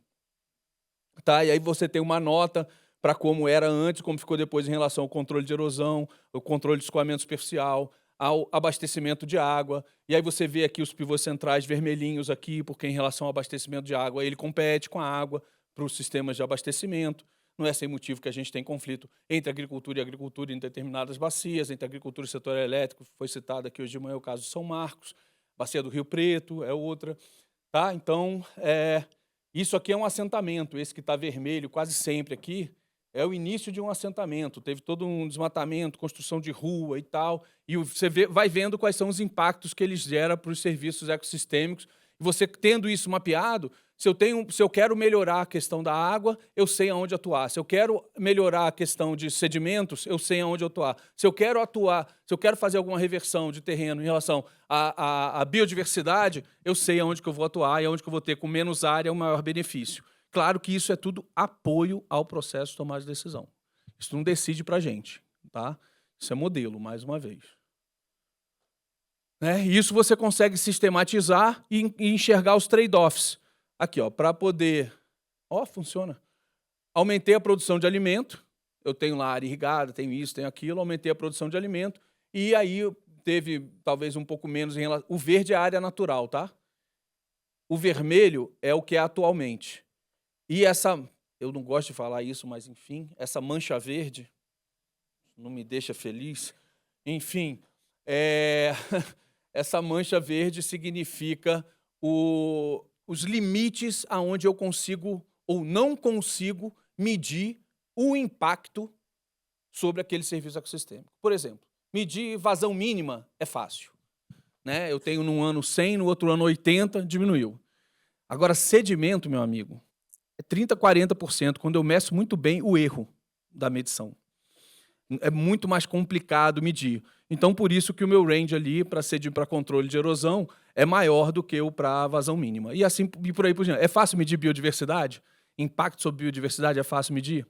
Tá? E aí você tem uma nota para como era antes, como ficou depois em relação ao controle de erosão, o controle de escoamento superficial, ao abastecimento de água. E aí você vê aqui os pivôs centrais vermelhinhos aqui, porque em relação ao abastecimento de água, ele compete com a água para os sistemas de abastecimento. Não é sem motivo que a gente tem conflito entre agricultura e agricultura em determinadas bacias, entre agricultura e setor elétrico, foi citado aqui hoje de manhã o caso de São Marcos, bacia do Rio Preto é outra. Tá? Então, isso aqui é um assentamento, esse que está vermelho quase sempre aqui, é o início de um assentamento, teve todo um desmatamento, construção de rua e tal, e você vai vendo quais são os impactos que eles geram para os serviços ecossistêmicos. E você tendo isso mapeado, se eu quero melhorar a questão da água, eu sei aonde atuar. Se eu quero melhorar a questão de sedimentos, eu sei aonde atuar. Se eu quero fazer alguma reversão de terreno em relação à biodiversidade, eu sei aonde que eu vou atuar e aonde que eu vou ter com menos área o maior benefício. Claro que isso é tudo apoio ao processo de tomada de decisão. Isso não decide para a gente, tá? Isso é modelo, mais uma vez. E isso você consegue sistematizar e enxergar os trade-offs. Aqui, para poder... funciona. Aumentei a produção de alimento, eu tenho lá área irrigada, tenho isso, tenho aquilo, aumentei a produção de alimento, e aí teve talvez um pouco menos em relação... O verde é a área natural, tá? O vermelho é o que é atualmente. E eu não gosto de falar isso, mas enfim, essa mancha verde não me deixa feliz. Enfim, essa mancha verde significa os limites aonde eu consigo ou não consigo medir o impacto sobre aquele serviço ecossistêmico. Por exemplo, medir vazão mínima é fácil. Eu tenho num ano 100, no outro ano 80, diminuiu. Agora, sedimento, meu amigo, é 30%, 40%, quando eu meço muito bem o erro da medição. É muito mais complicado medir. Então, por isso que o meu range ali para controle de erosão é maior do que o para vazão mínima. E assim e por aí por diante. É fácil medir biodiversidade? Impacto sobre biodiversidade é fácil medir?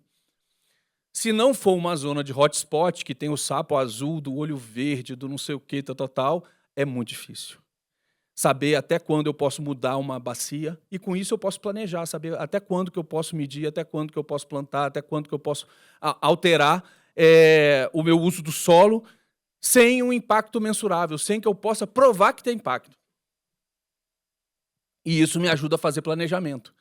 Se não for uma zona de hotspot, que tem o sapo azul, do olho verde, do não sei o que, tal, é muito difícil. Saber até quando eu posso mudar uma bacia, e com isso eu posso planejar, saber até quando que eu posso medir, até quando que eu posso plantar, até quando que eu posso alterar o meu uso do solo sem um impacto mensurável, sem que eu possa provar que tem impacto. E isso me ajuda a fazer planejamento,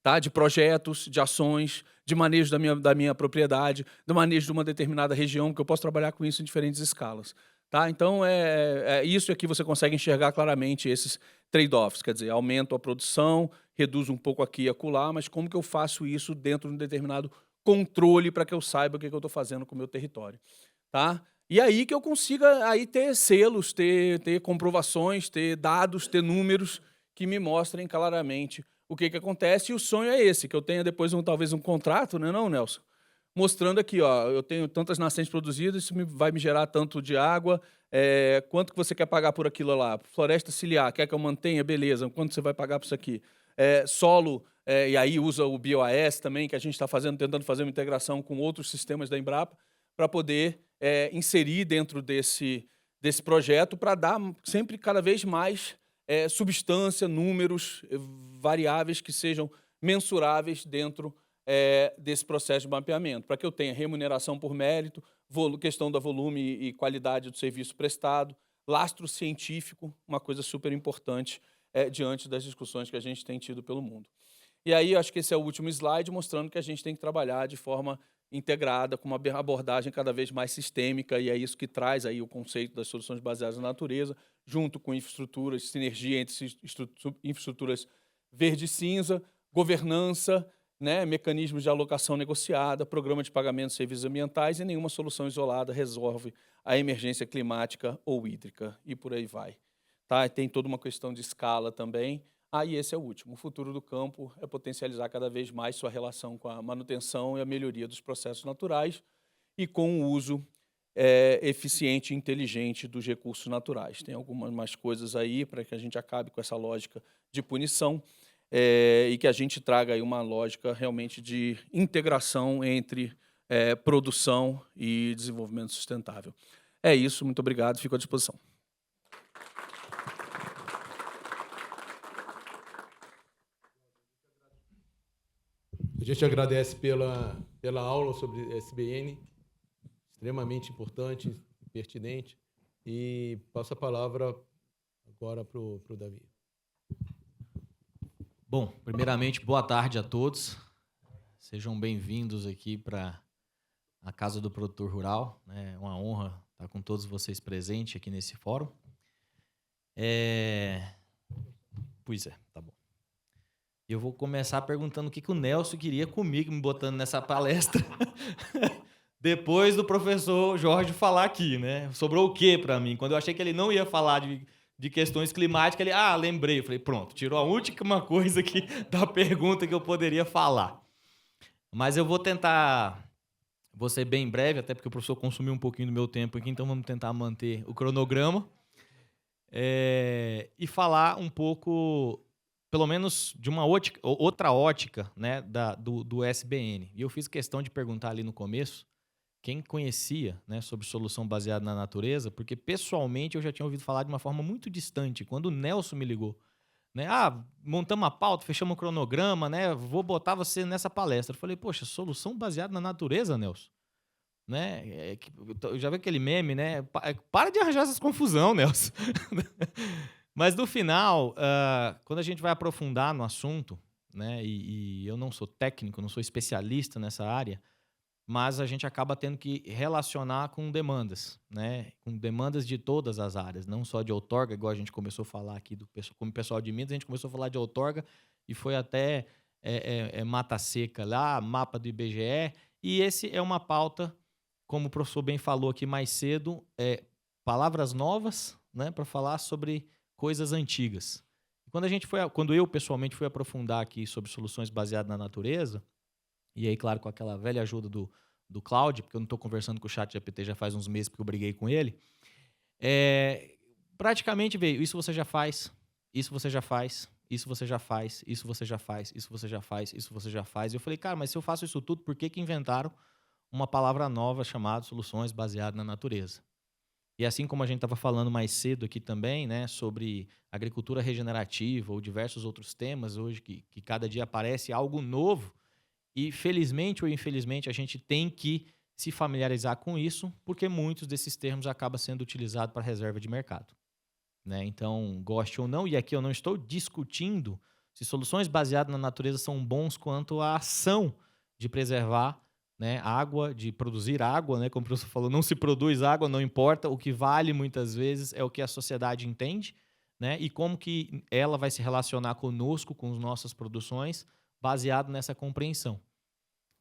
tá? De projetos, de ações, de manejo da minha propriedade, do manejo de uma determinada região, que eu posso trabalhar com isso em diferentes escalas. Tá? Então, isso aqui você consegue enxergar claramente esses trade-offs, quer dizer, aumento a produção, reduzo um pouco aqui e acolá, mas como que eu faço isso dentro de um determinado controle para que eu saiba o que eu estou fazendo com o meu território. Tá? E aí que eu consiga aí ter selos, ter comprovações, ter dados, ter números que me mostrem claramente o que acontece, e o sonho é esse, que eu tenha depois talvez um contrato, não, Nelson? Mostrando aqui, eu tenho tantas nascentes produzidas, isso vai me gerar tanto de água, quanto que você quer pagar por aquilo lá? Floresta ciliar, quer que eu mantenha? Beleza, quanto você vai pagar por isso aqui? Solo, e aí usa o BioAS também, que a gente está tentando fazer uma integração com outros sistemas da Embrapa, para poder inserir dentro desse projeto, para dar sempre cada vez mais substância, números, variáveis que sejam mensuráveis dentro desse processo de mapeamento, para que eu tenha remuneração por mérito, questão da volume e qualidade do serviço prestado, lastro científico, uma coisa super importante diante das discussões que a gente tem tido pelo mundo. E aí, acho que esse é o último slide, mostrando que a gente tem que trabalhar de forma integrada, com uma abordagem cada vez mais sistêmica, e é isso que traz aí o conceito das soluções baseadas na natureza, junto com infraestruturas, sinergia entre infraestruturas verde e cinza, governança, mecanismos de alocação negociada, programa de pagamento de serviços ambientais, e nenhuma solução isolada resolve a emergência climática ou hídrica, e por aí vai. Tá? Tem toda uma questão de escala também. E esse é o último. O futuro do campo é potencializar cada vez mais sua relação com a manutenção e a melhoria dos processos naturais e com o uso eficiente e inteligente dos recursos naturais. Tem algumas mais coisas aí para que a gente acabe com essa lógica de punição, e que a gente traga aí uma lógica realmente de integração entre produção e desenvolvimento sustentável. É isso, muito obrigado, fico à disposição. A gente agradece pela aula sobre SBN, extremamente importante, pertinente, e passo a palavra agora para o Davi. Bom, primeiramente, boa tarde a todos. Sejam bem-vindos aqui para a Casa do Produtor Rural. É uma honra estar com todos vocês presentes aqui nesse fórum. Pois é, tá bom. Eu vou começar perguntando o que o Nelson queria comigo, me botando nessa palestra. Depois do professor Jorge falar aqui, né? Sobrou o quê para mim? Quando eu achei que ele não ia falar de questões climáticas, ele, lembrei. Eu falei, pronto, tirou a última coisa aqui da pergunta que eu poderia falar. Mas eu vou tentar, vou ser bem breve, até porque o professor consumiu um pouquinho do meu tempo aqui, então vamos tentar manter o cronograma. E falar um pouco, pelo menos de uma outra ótica, né, do SBN. E eu fiz questão de perguntar ali no começo quem conhecia, né, sobre solução baseada na natureza, porque pessoalmente eu já tinha ouvido falar de uma forma muito distante. Quando o Nelson me ligou, né, montamos uma pauta, fechamos um cronograma, né, vou botar você nessa palestra. Eu falei, poxa, solução baseada na natureza, Nelson? Né? Eu já vi aquele meme, né? Para de arranjar essas confusão, Nelson. Mas no final, quando a gente vai aprofundar no assunto, né, e eu não sou técnico, não sou especialista nessa área, mas a gente acaba tendo que relacionar com demandas, né? Com demandas de todas as áreas, não só de outorga, igual a gente começou a falar aqui, como pessoal de Minas, a gente começou a falar de outorga e foi até mata seca lá, mapa do IBGE, e esse é uma pauta, como o professor bem falou aqui mais cedo, palavras novas, né, para falar sobre coisas antigas. Quando eu pessoalmente fui aprofundar aqui sobre soluções baseadas na natureza, e aí, claro, com aquela velha ajuda do Cláudio, porque eu não estou conversando com o ChatGPT já faz uns meses, porque eu briguei com ele, praticamente veio, isso você já faz, isso você já faz, isso você já faz, isso você já faz, isso você já faz, isso você já faz. E eu falei, cara, mas se eu faço isso tudo, por que inventaram uma palavra nova chamada soluções baseadas na natureza? E assim como a gente estava falando mais cedo aqui também, né, sobre agricultura regenerativa ou diversos outros temas hoje que cada dia aparece algo novo, e felizmente ou infelizmente a gente tem que se familiarizar com isso, porque muitos desses termos acabam sendo utilizados para reserva de mercado, né? Então, goste ou não, e aqui eu não estou discutindo se soluções baseadas na natureza são bons quanto à ação de preservar, né, água, de produzir água, né, como o professor falou, não se produz água, não importa, o que vale muitas vezes é o que a sociedade entende, né, e como que ela vai se relacionar conosco, com as nossas produções, baseado nessa compreensão,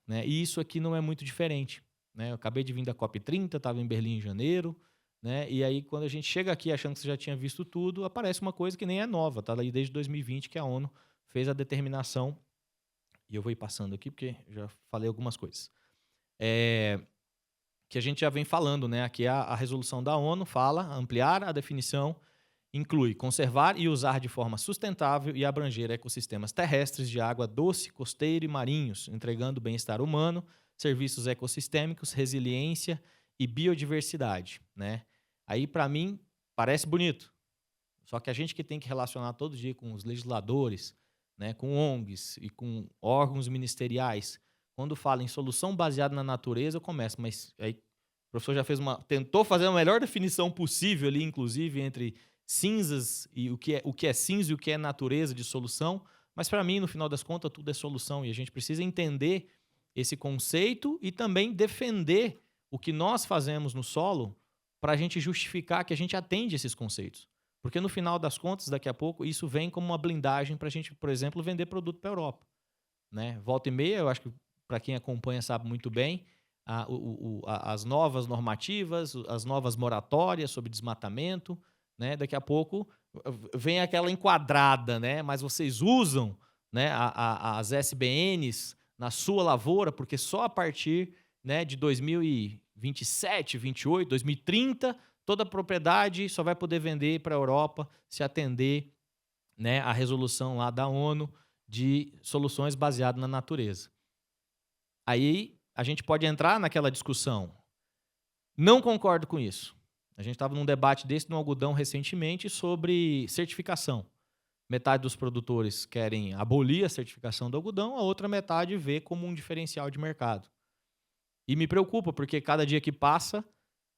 né? E isso aqui não é muito diferente, né? Eu acabei de vir da COP30, estava em Berlim em janeiro, né? E aí quando a gente chega aqui achando que você já tinha visto tudo, aparece uma coisa que nem é nova, está aí desde 2020 que a ONU fez a determinação, e eu vou ir passando aqui porque já falei algumas coisas, que a gente já vem falando, né? Aqui a resolução da ONU fala, ampliar a definição, inclui conservar e usar de forma sustentável e abranger ecossistemas terrestres de água doce, costeira e marinhos, entregando bem-estar humano, serviços ecossistêmicos, resiliência e biodiversidade, né? Aí, para mim, parece bonito. Só que a gente que tem que relacionar todo dia com os legisladores, né, com ONGs e com órgãos ministeriais, quando fala em solução baseada na natureza, eu começo, mas aí o professor já tentou fazer a melhor definição possível ali, inclusive, entre cinzas e o que é cinza e o que é natureza de solução, mas para mim, no final das contas, tudo é solução e a gente precisa entender esse conceito e também defender o que nós fazemos no solo para a gente justificar que a gente atende esses conceitos. Porque no final das contas, daqui a pouco, isso vem como uma blindagem para a gente, por exemplo, vender produto para a Europa, né? Volta e meia, eu acho que para quem acompanha sabe muito bem, as novas normativas, as novas moratórias sobre desmatamento, né? Daqui a pouco vem aquela enquadrada, né? Mas vocês usam, né, as SBNs na sua lavoura, porque só a partir, né, de 2027, 28, 2030, toda propriedade só vai poder vender para a Europa se atender, né, a resolução lá da ONU de soluções baseadas na natureza. Aí a gente pode entrar naquela discussão. Não concordo com isso. A gente estava num debate desse no algodão recentemente sobre certificação. Metade dos produtores querem abolir a certificação do algodão, a outra metade vê como um diferencial de mercado. E me preocupa, porque cada dia que passa,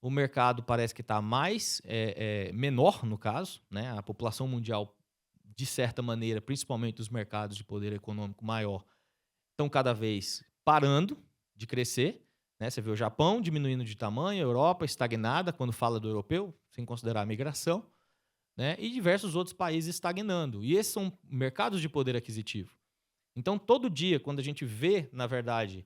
o mercado parece que está mais menor, no caso, né? A população mundial, de certa maneira, principalmente os mercados de poder econômico maior, estão cada vez parando de crescer, né? Você vê o Japão diminuindo de tamanho, a Europa estagnada, quando fala do europeu, sem considerar a migração, né? E diversos outros países estagnando. E esses são mercados de poder aquisitivo. Então, todo dia, quando a gente vê, na verdade,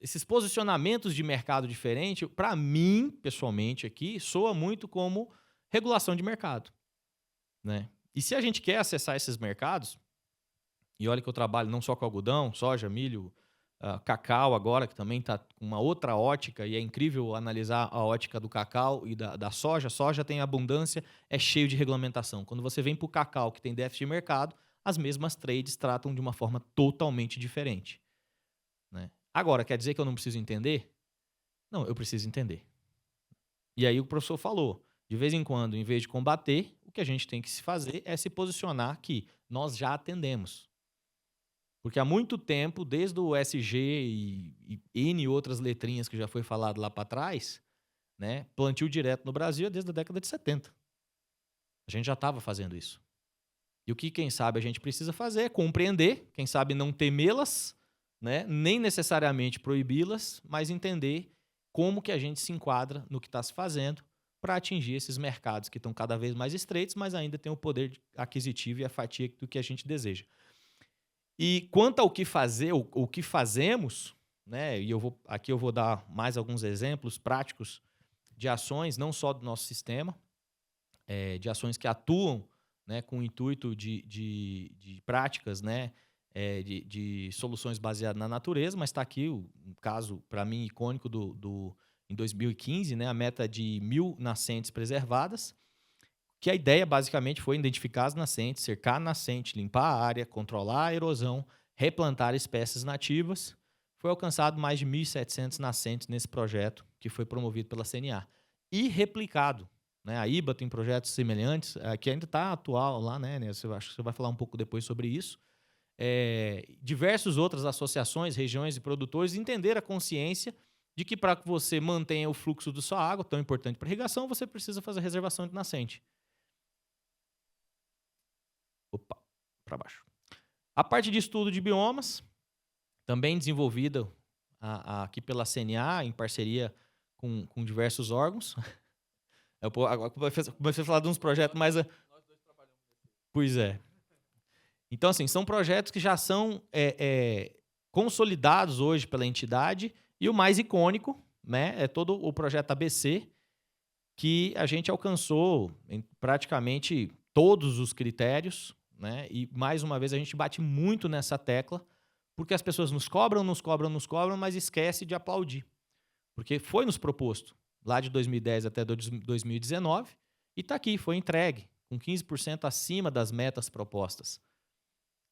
esses posicionamentos de mercado diferente, para mim, pessoalmente, aqui, soa muito como regulação de mercado, né? E se a gente quer acessar esses mercados, e olha que eu trabalho não só com algodão, soja, milho, cacau agora, que também está com uma outra ótica, e é incrível analisar a ótica do cacau e da soja. Soja tem abundância, é cheio de regulamentação. Quando você vem para o cacau, que tem déficit de mercado, as mesmas trades tratam de uma forma totalmente diferente, né? Agora, quer dizer que eu não preciso entender? Não, eu preciso entender. E aí o professor falou, de vez em quando, em vez de combater, o que a gente tem que se fazer é se posicionar que nós já atendemos. Porque há muito tempo, desde o SG e N outras letrinhas que já foi falado lá para trás, né, plantio direto no Brasil é desde a década de 70. A gente já estava fazendo isso. E o que, quem sabe, a gente precisa fazer é compreender, quem sabe não temê-las, né, nem necessariamente proibi-las, mas entender como que a gente se enquadra no que está se fazendo para atingir esses mercados que estão cada vez mais estreitos, mas ainda tem o poder aquisitivo e a fatia do que a gente deseja. E quanto ao que fazer, o que fazemos, né, e aqui eu vou dar mais alguns exemplos práticos de ações, não só do nosso sistema, de ações que atuam, né, com o intuito de práticas, né, de soluções baseadas na natureza, mas está aqui um caso, para mim, icônico em 2015, né, a meta de 1.000 nascentes preservadas, que a ideia basicamente foi identificar as nascentes, cercar a nascente, limpar a área, controlar a erosão, replantar espécies nativas. Foi alcançado mais de 1.700 nascentes nesse projeto, que foi promovido pela CNA. E replicado, né? A IBA tem projetos semelhantes, que ainda está atual lá, né? Acho que você vai falar um pouco depois sobre isso. Diversas outras associações, regiões e produtores entenderam a consciência de que para que você mantenha o fluxo da sua água, tão importante para irrigação, você precisa fazer reservação de nascente. Opa, para baixo. A parte de estudo de biomas, também desenvolvida aqui pela CNA, em parceria com diversos órgãos. Agora comecei a falar de uns projetos mais... Nós dois trabalhamos nesse. Pois é. Então, assim, são projetos que já são consolidados hoje pela entidade, e o mais icônico, né, é todo o projeto ABC, que a gente alcançou em praticamente todos os critérios, né, e, mais uma vez, a gente bate muito nessa tecla, porque as pessoas nos cobram, mas esquecem de aplaudir. Porque foi nos proposto, lá de 2010 até 2019, e está aqui, foi entregue, com 15% acima das metas propostas,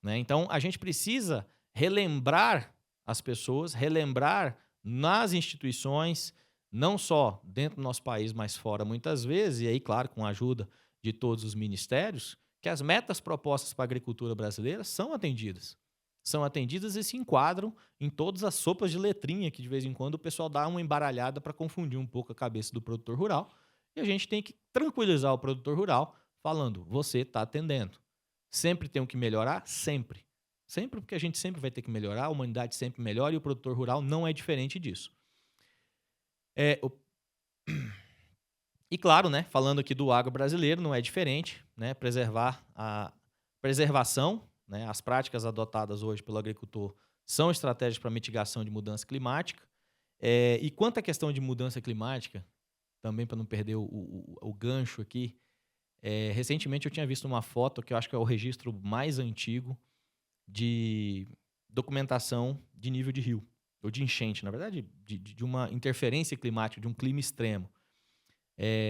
né? Então, a gente precisa relembrar as pessoas, relembrar nas instituições, não só dentro do nosso país, mas fora muitas vezes, e aí, claro, com a ajuda de todos os ministérios, que as metas propostas para a agricultura brasileira são atendidas. São atendidas e se enquadram em todas as sopas de letrinha que, de vez em quando, o pessoal dá uma embaralhada para confundir um pouco a cabeça do produtor rural. E a gente tem que tranquilizar o produtor rural falando, você está atendendo. Sempre tem que melhorar? Sempre. Sempre, porque a gente sempre vai ter que melhorar, a humanidade sempre melhora e o produtor rural não é diferente disso. E claro, né, falando aqui do agro brasileiro, não é diferente, né, preservar a preservação, né, as práticas adotadas hoje pelo agricultor são estratégias para mitigação de mudança climática. E quanto à questão de mudança climática, também para não perder o gancho aqui, recentemente eu tinha visto uma foto que eu acho que é o registro mais antigo de documentação de nível de rio, ou de enchente, na verdade, de uma interferência climática, de um clima extremo.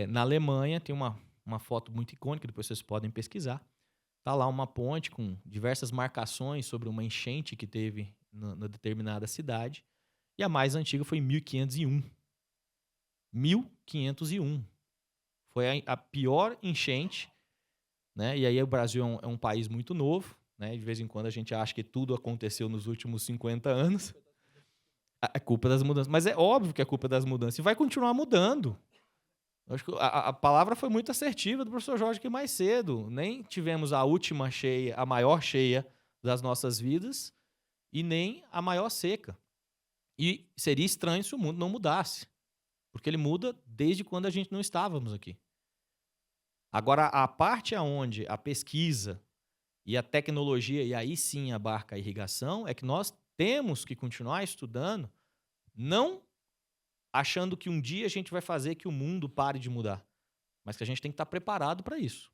Na Alemanha tem uma foto muito icônica, depois vocês podem pesquisar. Está lá uma ponte com diversas marcações sobre uma enchente que teve na determinada cidade. E a mais antiga foi em 1501. 1501. Foi a pior enchente, né? E aí o Brasil é um país muito novo, né? De vez em quando a gente acha que tudo aconteceu nos últimos 50 anos. A culpa das mudanças. Mas é óbvio que é culpa das mudanças. E vai continuar mudando. Acho que a palavra foi muito assertiva do professor Jorge aqui mais cedo. Nem tivemos a última cheia, a maior cheia das nossas vidas e nem a maior seca. E seria estranho se o mundo não mudasse, porque ele muda desde quando a gente não estávamos aqui. Agora, a parte onde a pesquisa e a tecnologia, e aí sim abarca a irrigação, é que nós temos que continuar estudando, não achando que um dia a gente vai fazer que o mundo pare de mudar, mas que a gente tem que estar preparado para isso.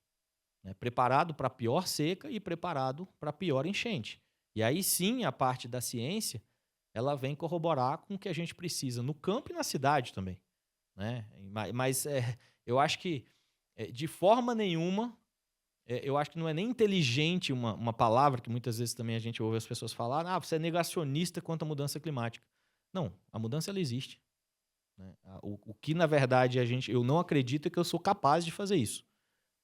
Né? Preparado para a pior seca e preparado para a pior enchente. E aí sim a parte da ciência, ela vem corroborar com o que a gente precisa no campo e na cidade também. Né? Mas eu acho que, de forma nenhuma, eu acho que não é nem inteligente uma palavra que muitas vezes também a gente ouve as pessoas falar, você é negacionista quanto à mudança climática. Não, a mudança ela existe. Né? O que, na verdade, eu não acredito é que eu sou capaz de fazer isso.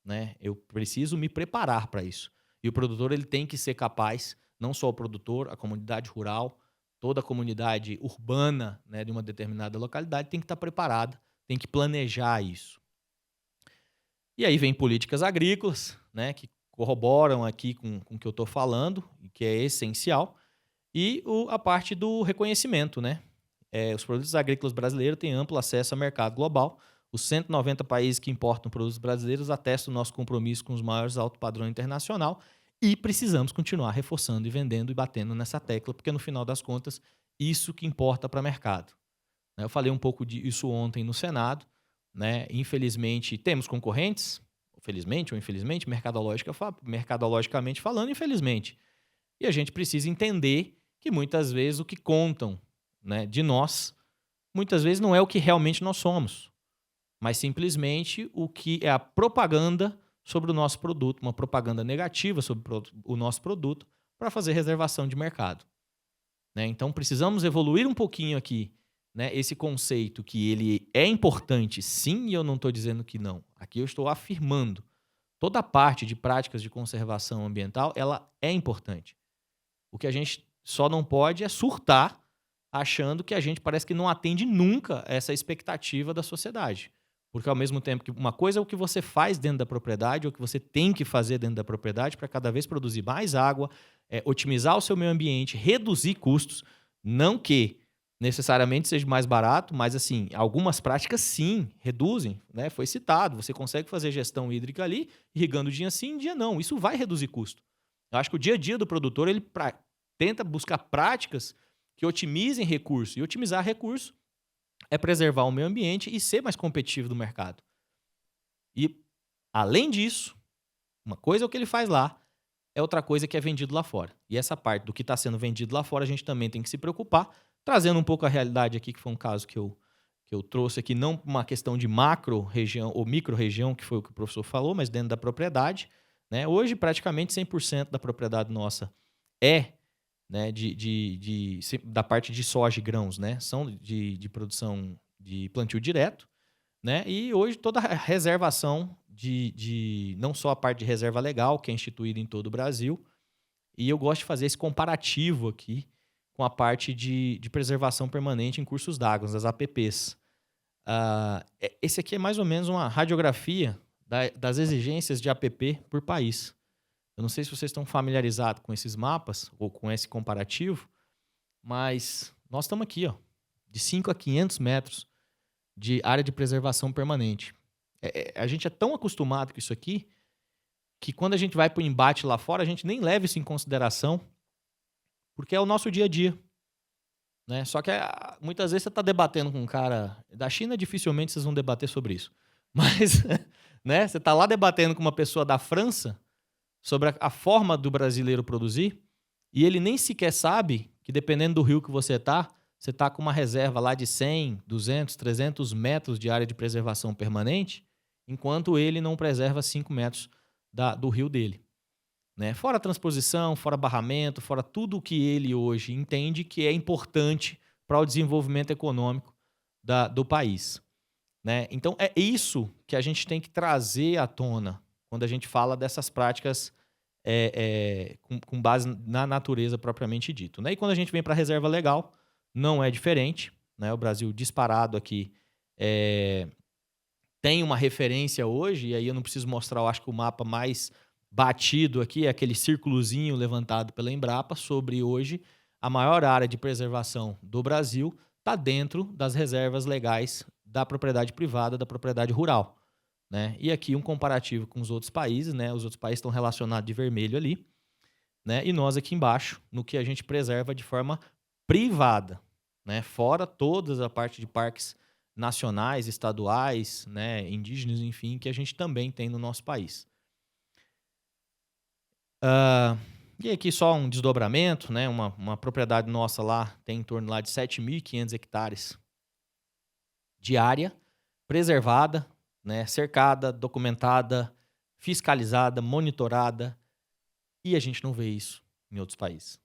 Né? Eu preciso me preparar para isso. E o produtor ele tem que ser capaz, não só o produtor, a comunidade rural, toda a comunidade urbana, né, de uma determinada localidade tem que estar preparada, tem que planejar isso. E aí vem políticas agrícolas, né, que corroboram aqui com o que eu estou falando, que é essencial, e a parte do reconhecimento. Né? Os produtos agrícolas brasileiros têm amplo acesso ao mercado global. Os 190 países que importam produtos brasileiros atestam o nosso compromisso com os maiores alto padrão internacional e precisamos continuar reforçando e vendendo e batendo nessa tecla, porque no final das contas, isso que importa para o mercado. Eu falei um pouco disso ontem no Senado. Né? Infelizmente, temos concorrentes, felizmente ou infelizmente, mercadologicamente falando, infelizmente. E a gente precisa entender que muitas vezes o que contam, né, de nós, muitas vezes não é o que realmente nós somos, mas simplesmente o que é a propaganda sobre o nosso produto, uma propaganda negativa sobre o nosso produto para fazer reservação de mercado. Né? Então, precisamos evoluir um pouquinho aqui, né, esse conceito que ele é importante, sim, e eu não estou dizendo que não. Aqui eu estou afirmando. Toda a parte de práticas de conservação ambiental, ela é importante. O que a gente só não pode é surtar achando que a gente parece que não atende nunca essa expectativa da sociedade. Porque ao mesmo tempo que uma coisa é o que você faz dentro da propriedade, ou o que você tem que fazer dentro da propriedade para cada vez produzir mais água, otimizar o seu meio ambiente, reduzir custos, não que necessariamente seja mais barato, mas assim, algumas práticas sim, reduzem, né? Foi citado, você consegue fazer gestão hídrica ali, irrigando dia sim, dia não, isso vai reduzir custo. Eu acho que o dia a dia do produtor, ele tenta buscar práticas que otimizem recurso, e otimizar recurso é preservar o meio ambiente e ser mais competitivo do mercado. E, além disso, uma coisa é o que ele faz lá, é outra coisa que é vendido lá fora. E essa parte do que está sendo vendido lá fora, a gente também tem que se preocupar, trazendo um pouco a realidade aqui, que foi um caso que eu trouxe aqui, não uma questão de macro-região ou micro-região, que foi o que o professor falou, mas dentro da propriedade. Né? Hoje, praticamente 100% da propriedade nossa né, da parte de soja e grãos, né? São de produção de plantio direto. Né? E hoje toda a reservação não só a parte de reserva legal, que é instituída em todo o Brasil, e eu gosto de fazer esse comparativo aqui com a parte de preservação permanente em cursos d'água, as APPs. Esse aqui é mais ou menos uma radiografia das exigências de APP por país. Eu não sei se vocês estão familiarizados com esses mapas ou com esse comparativo, mas nós estamos aqui, ó, de 5 a 500 metros de área de preservação permanente. A gente é tão acostumado com isso aqui que quando a gente vai para o embate lá fora, a gente nem leva isso em consideração, porque é o nosso dia a dia. Né? Só que muitas vezes você está debatendo com um cara da China, dificilmente vocês vão debater sobre isso. Mas né, você está lá debatendo com uma pessoa da França sobre a forma do brasileiro produzir, e ele nem sequer sabe que, dependendo do rio que você está com uma reserva lá de 100, 200, 300 metros de área de preservação permanente, enquanto ele não preserva 5 metros do rio dele. Né? Fora a transposição, fora barramento, fora tudo o que ele hoje entende que é importante para o desenvolvimento econômico do país. Né? Então, é isso que a gente tem que trazer à tona quando a gente fala dessas práticas com base na natureza propriamente dito. Né? E quando a gente vem para a reserva legal, não é diferente. Né? O Brasil disparado aqui tem uma referência hoje, e aí eu não preciso mostrar, eu acho que o mapa mais batido aqui, é aquele círculozinho levantado pela Embrapa sobre hoje a maior área de preservação do Brasil está dentro das reservas legais da propriedade privada, da propriedade rural, né? E aqui um comparativo com os outros países, né? Os outros países estão relacionados de vermelho ali, né? E nós aqui embaixo, no que a gente preserva de forma privada, né? Fora toda a parte de parques nacionais, estaduais, né? Indígenas, enfim, que a gente também tem no nosso país. E aqui só um desdobramento, né? Uma propriedade nossa lá tem em torno lá de 7.500 hectares de área preservada, né? Cercada, documentada, fiscalizada, monitorada, e a gente não vê isso em outros países,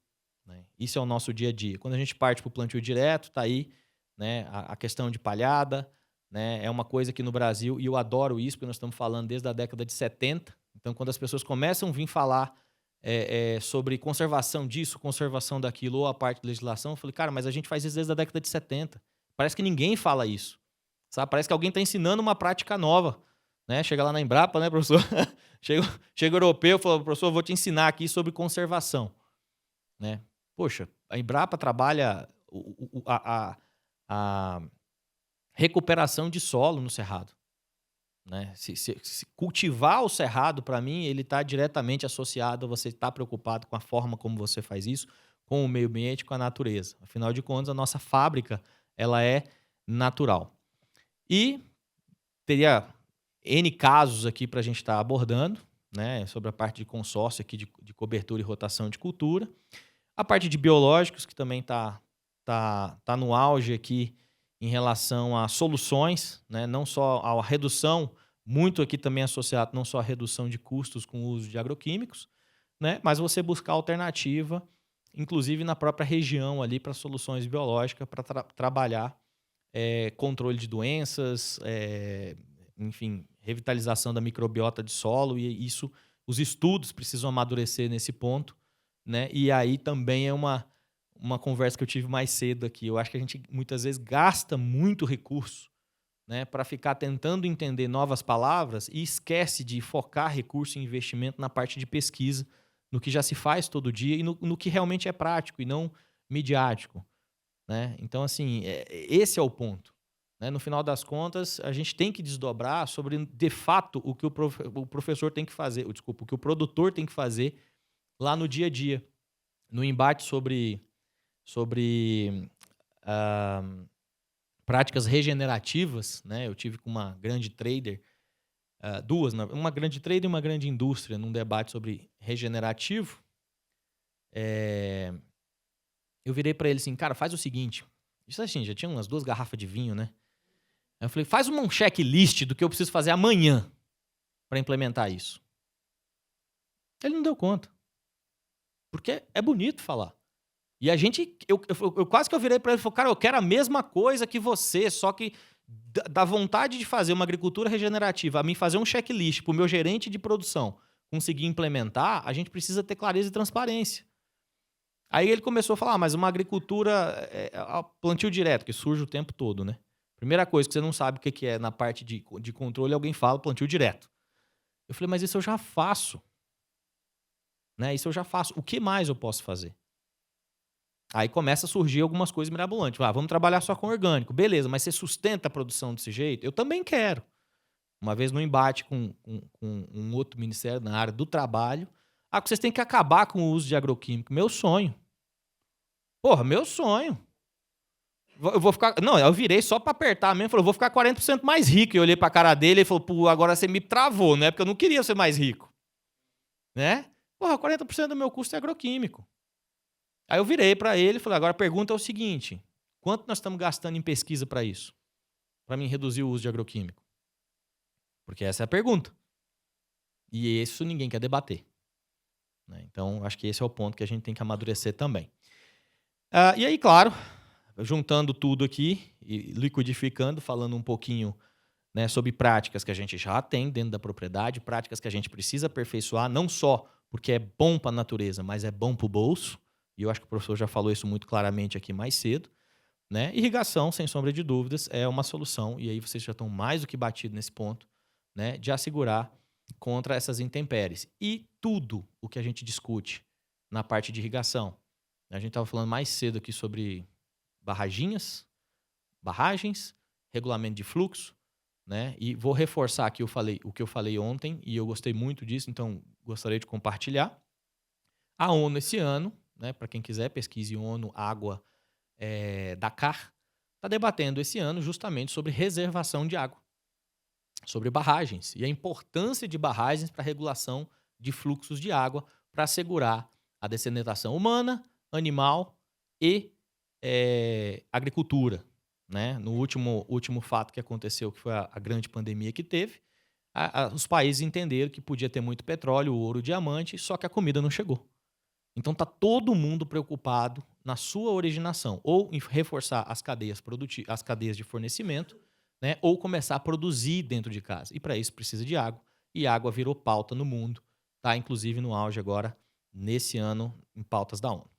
né? Isso é o nosso dia a dia. Quando a gente parte para o plantio direto, tá aí, né? A questão de palhada, né? É uma coisa que no Brasil, e eu adoro isso, porque nós estamos falando desde a década de 70. Então, quando as pessoas começam a vir falar sobre conservação disso, conservação daquilo, ou a parte de legislação, eu falei, cara, mas a gente faz isso desde a década de 70. Parece que ninguém fala isso, sabe? Parece que alguém está ensinando uma prática nova, né? Chega lá na Embrapa, né, professor? chega o europeu e fala, professor, eu vou te ensinar aqui sobre conservação, né? Poxa, a Embrapa trabalha a recuperação de solo no cerrado, né? Se cultivar o cerrado, para mim, ele está diretamente associado a você estar preocupado com a forma como você faz isso, com o meio ambiente, com a natureza. Afinal de contas, a nossa fábrica ela é natural. E teria N casos aqui para a gente estar abordando, né? Sobre a parte de consórcio aqui de cobertura e rotação de cultura. A parte de biológicos, que também tá no auge aqui, em relação a soluções, né? Não só a redução, muito aqui também associado não só à redução de custos com o uso de agroquímicos, né? Mas você buscar alternativa, inclusive na própria região ali, para soluções biológicas, para trabalhar controle de doenças, enfim, revitalização da microbiota de solo, e isso, os estudos precisam amadurecer nesse ponto, né? E aí também é uma conversa que eu tive mais cedo aqui. Eu acho que a gente muitas vezes gasta muito recurso, né, para ficar tentando entender novas palavras e esquece de focar recurso e investimento na parte de pesquisa, no que já se faz todo dia e no que realmente é prático e não midiático, né? Então, assim, esse é o ponto, né? No final das contas, a gente tem que desdobrar sobre, de fato, o que o professor tem que fazer, o que o produtor tem que fazer lá no dia a dia, no embate sobre práticas regenerativas, né? Eu tive com uma grande trader, uma grande trader e uma grande indústria, num debate sobre regenerativo. Eu virei para ele assim, cara, faz o seguinte, isso assim, já tinha umas 2 garrafas de vinho, né? Aí eu falei, faz um checklist do que eu preciso fazer amanhã para implementar isso. Ele não deu conta, porque é bonito falar. E a gente, eu quase que eu virei para ele e falei, cara, eu quero a mesma coisa que você, só que da vontade de fazer uma agricultura regenerativa, a mim fazer um checklist para o meu gerente de produção conseguir implementar, a gente precisa ter clareza e transparência. Aí ele começou a falar, mas uma agricultura, plantio direto, que surge o tempo todo, né? Primeira coisa que você não sabe o que é na parte de controle, alguém fala plantio direto. Eu falei, mas isso eu já faço. Né? Isso eu já faço. O que mais eu posso fazer? Aí começa a surgir algumas coisas mirabolantes. Vamos trabalhar só com orgânico. Beleza, mas você sustenta a produção desse jeito? Eu também quero. Uma vez no embate com um outro ministério na área do trabalho, vocês têm que acabar com o uso de agroquímico. Meu sonho. Porra, meu sonho. Eu vou ficar... Não, eu virei só para apertar mesmo. Falei, eu vou ficar 40% mais rico. E eu olhei para a cara dele e falou, pô, agora você me travou, né? Porque eu não queria ser mais rico. Né? Porra, 40% do meu custo é agroquímico. Aí eu virei para ele e falei, agora a pergunta é o seguinte, quanto nós estamos gastando em pesquisa para isso? Para mim reduzir o uso de agroquímico? Porque essa é a pergunta. E isso ninguém quer debater. Né? Então, acho que esse é o ponto que a gente tem que amadurecer também. E aí, claro, juntando tudo aqui e liquidificando, falando um pouquinho, né, sobre práticas que a gente já tem dentro da propriedade, práticas que a gente precisa aperfeiçoar, não só porque é bom para a natureza, mas é bom para o bolso. E eu acho que o professor já falou isso muito claramente aqui mais cedo, né? Irrigação, sem sombra de dúvidas, é uma solução, e aí vocês já estão mais do que batidos nesse ponto, né? De assegurar contra essas intempéries. E tudo o que a gente discute na parte de irrigação. A gente estava falando mais cedo aqui sobre barragens, regulamento de fluxo, né? E vou reforçar aqui o que eu falei ontem, e eu gostei muito disso, então gostaria de compartilhar. A ONU esse ano, né, para quem quiser, pesquise ONU Água Dakar, está debatendo esse ano justamente sobre reservação de água, sobre barragens e a importância de barragens para a regulação de fluxos de água para assegurar a dessedentação humana, animal e agricultura. Né? No último fato que aconteceu, que foi a grande pandemia que teve, os países entenderam que podia ter muito petróleo, ouro, diamante, só que a comida não chegou. Então está todo mundo preocupado na sua originação, ou em reforçar as cadeias de fornecimento, né? Ou começar a produzir dentro de casa. E para isso precisa de água. E água virou pauta no mundo. Está inclusive no auge agora, nesse ano, em pautas da ONU.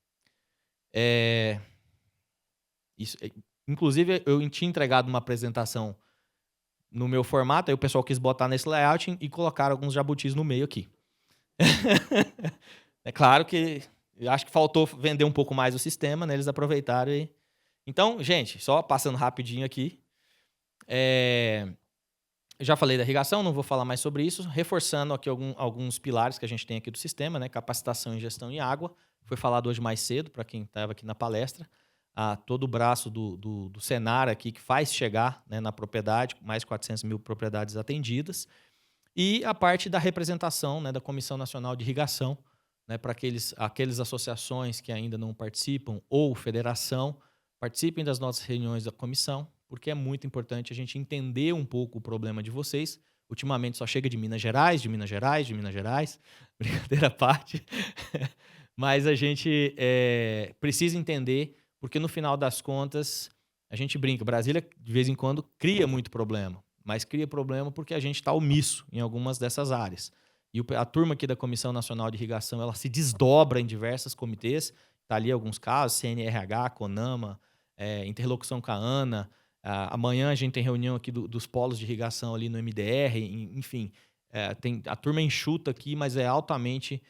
Inclusive, eu tinha entregado uma apresentação no meu formato, aí o pessoal quis botar nesse layout e colocaram alguns jabutis no meio aqui. É claro que eu acho que faltou vender um pouco mais o sistema, né? Eles aproveitaram e... Então, gente, só passando rapidinho aqui. Eu já falei da irrigação, não vou falar mais sobre isso. Reforçando aqui alguns pilares que a gente tem aqui do sistema, né? Capacitação e gestão em água. Foi falado hoje mais cedo, para quem estava aqui na palestra. Todo o braço do Senar aqui que faz chegar, né, na propriedade, mais de 400 mil propriedades atendidas. E a parte da representação, né, da Comissão Nacional de Irrigação, né, para aqueles associações que ainda não participam ou federação, participem das nossas reuniões da comissão, porque é muito importante a gente entender um pouco o problema de vocês. Ultimamente só chega de Minas Gerais, brincadeira à parte, mas a gente precisa entender, porque no final das contas, a gente brinca, Brasília de vez em quando cria muito problema, mas cria problema porque a gente está omisso em algumas dessas áreas. E a turma aqui da Comissão Nacional de Irrigação, ela se desdobra em diversos comitês, está ali alguns casos, CNRH, CONAMA, interlocução com a ANA. Amanhã a gente tem reunião aqui dos polos de irrigação ali no MDR, enfim. A turma enxuta aqui, mas é altamente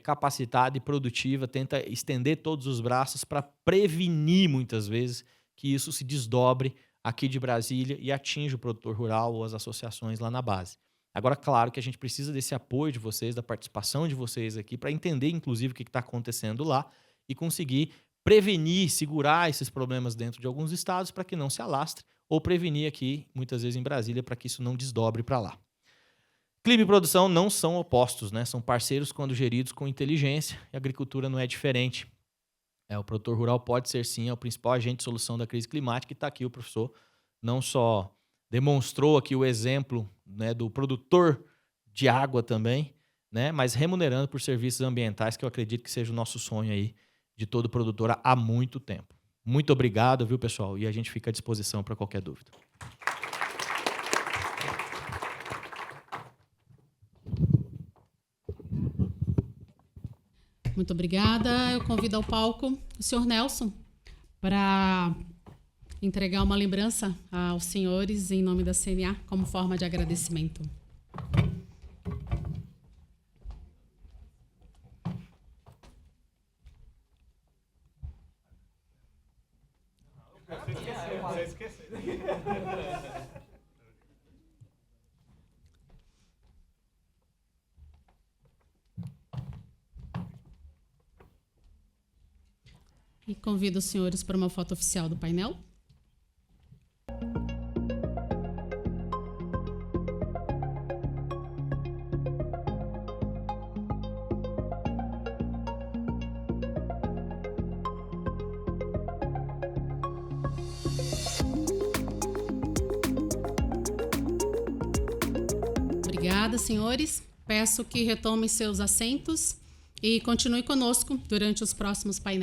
capacitada e produtiva, tenta estender todos os braços para prevenir, muitas vezes, que isso se desdobre aqui de Brasília e atinja o produtor rural ou as associações lá na base. Agora, claro que a gente precisa desse apoio de vocês, da participação de vocês aqui, para entender, inclusive, o que está acontecendo lá e conseguir prevenir, segurar esses problemas dentro de alguns estados para que não se alastre, ou prevenir aqui, muitas vezes em Brasília, para que isso não desdobre para lá. Clima e produção não são opostos, né? São parceiros quando geridos com inteligência, e a agricultura não é diferente. O produtor rural pode ser, sim, o principal agente de solução da crise climática, e está aqui o professor não só demonstrou aqui o exemplo, né, do produtor de água também, né, mas remunerando por serviços ambientais, que eu acredito que seja o nosso sonho aí de todo produtor há muito tempo. Muito obrigado, viu, pessoal? E a gente fica à disposição para qualquer dúvida. Muito obrigada. Eu convido ao palco o senhor Nelson para entregar uma lembrança aos senhores em nome da CNA como forma de agradecimento. E convido os senhores para uma foto oficial do painel. Obrigada, senhores. Peço que retomem seus assentos e continue conosco durante os próximos painéis.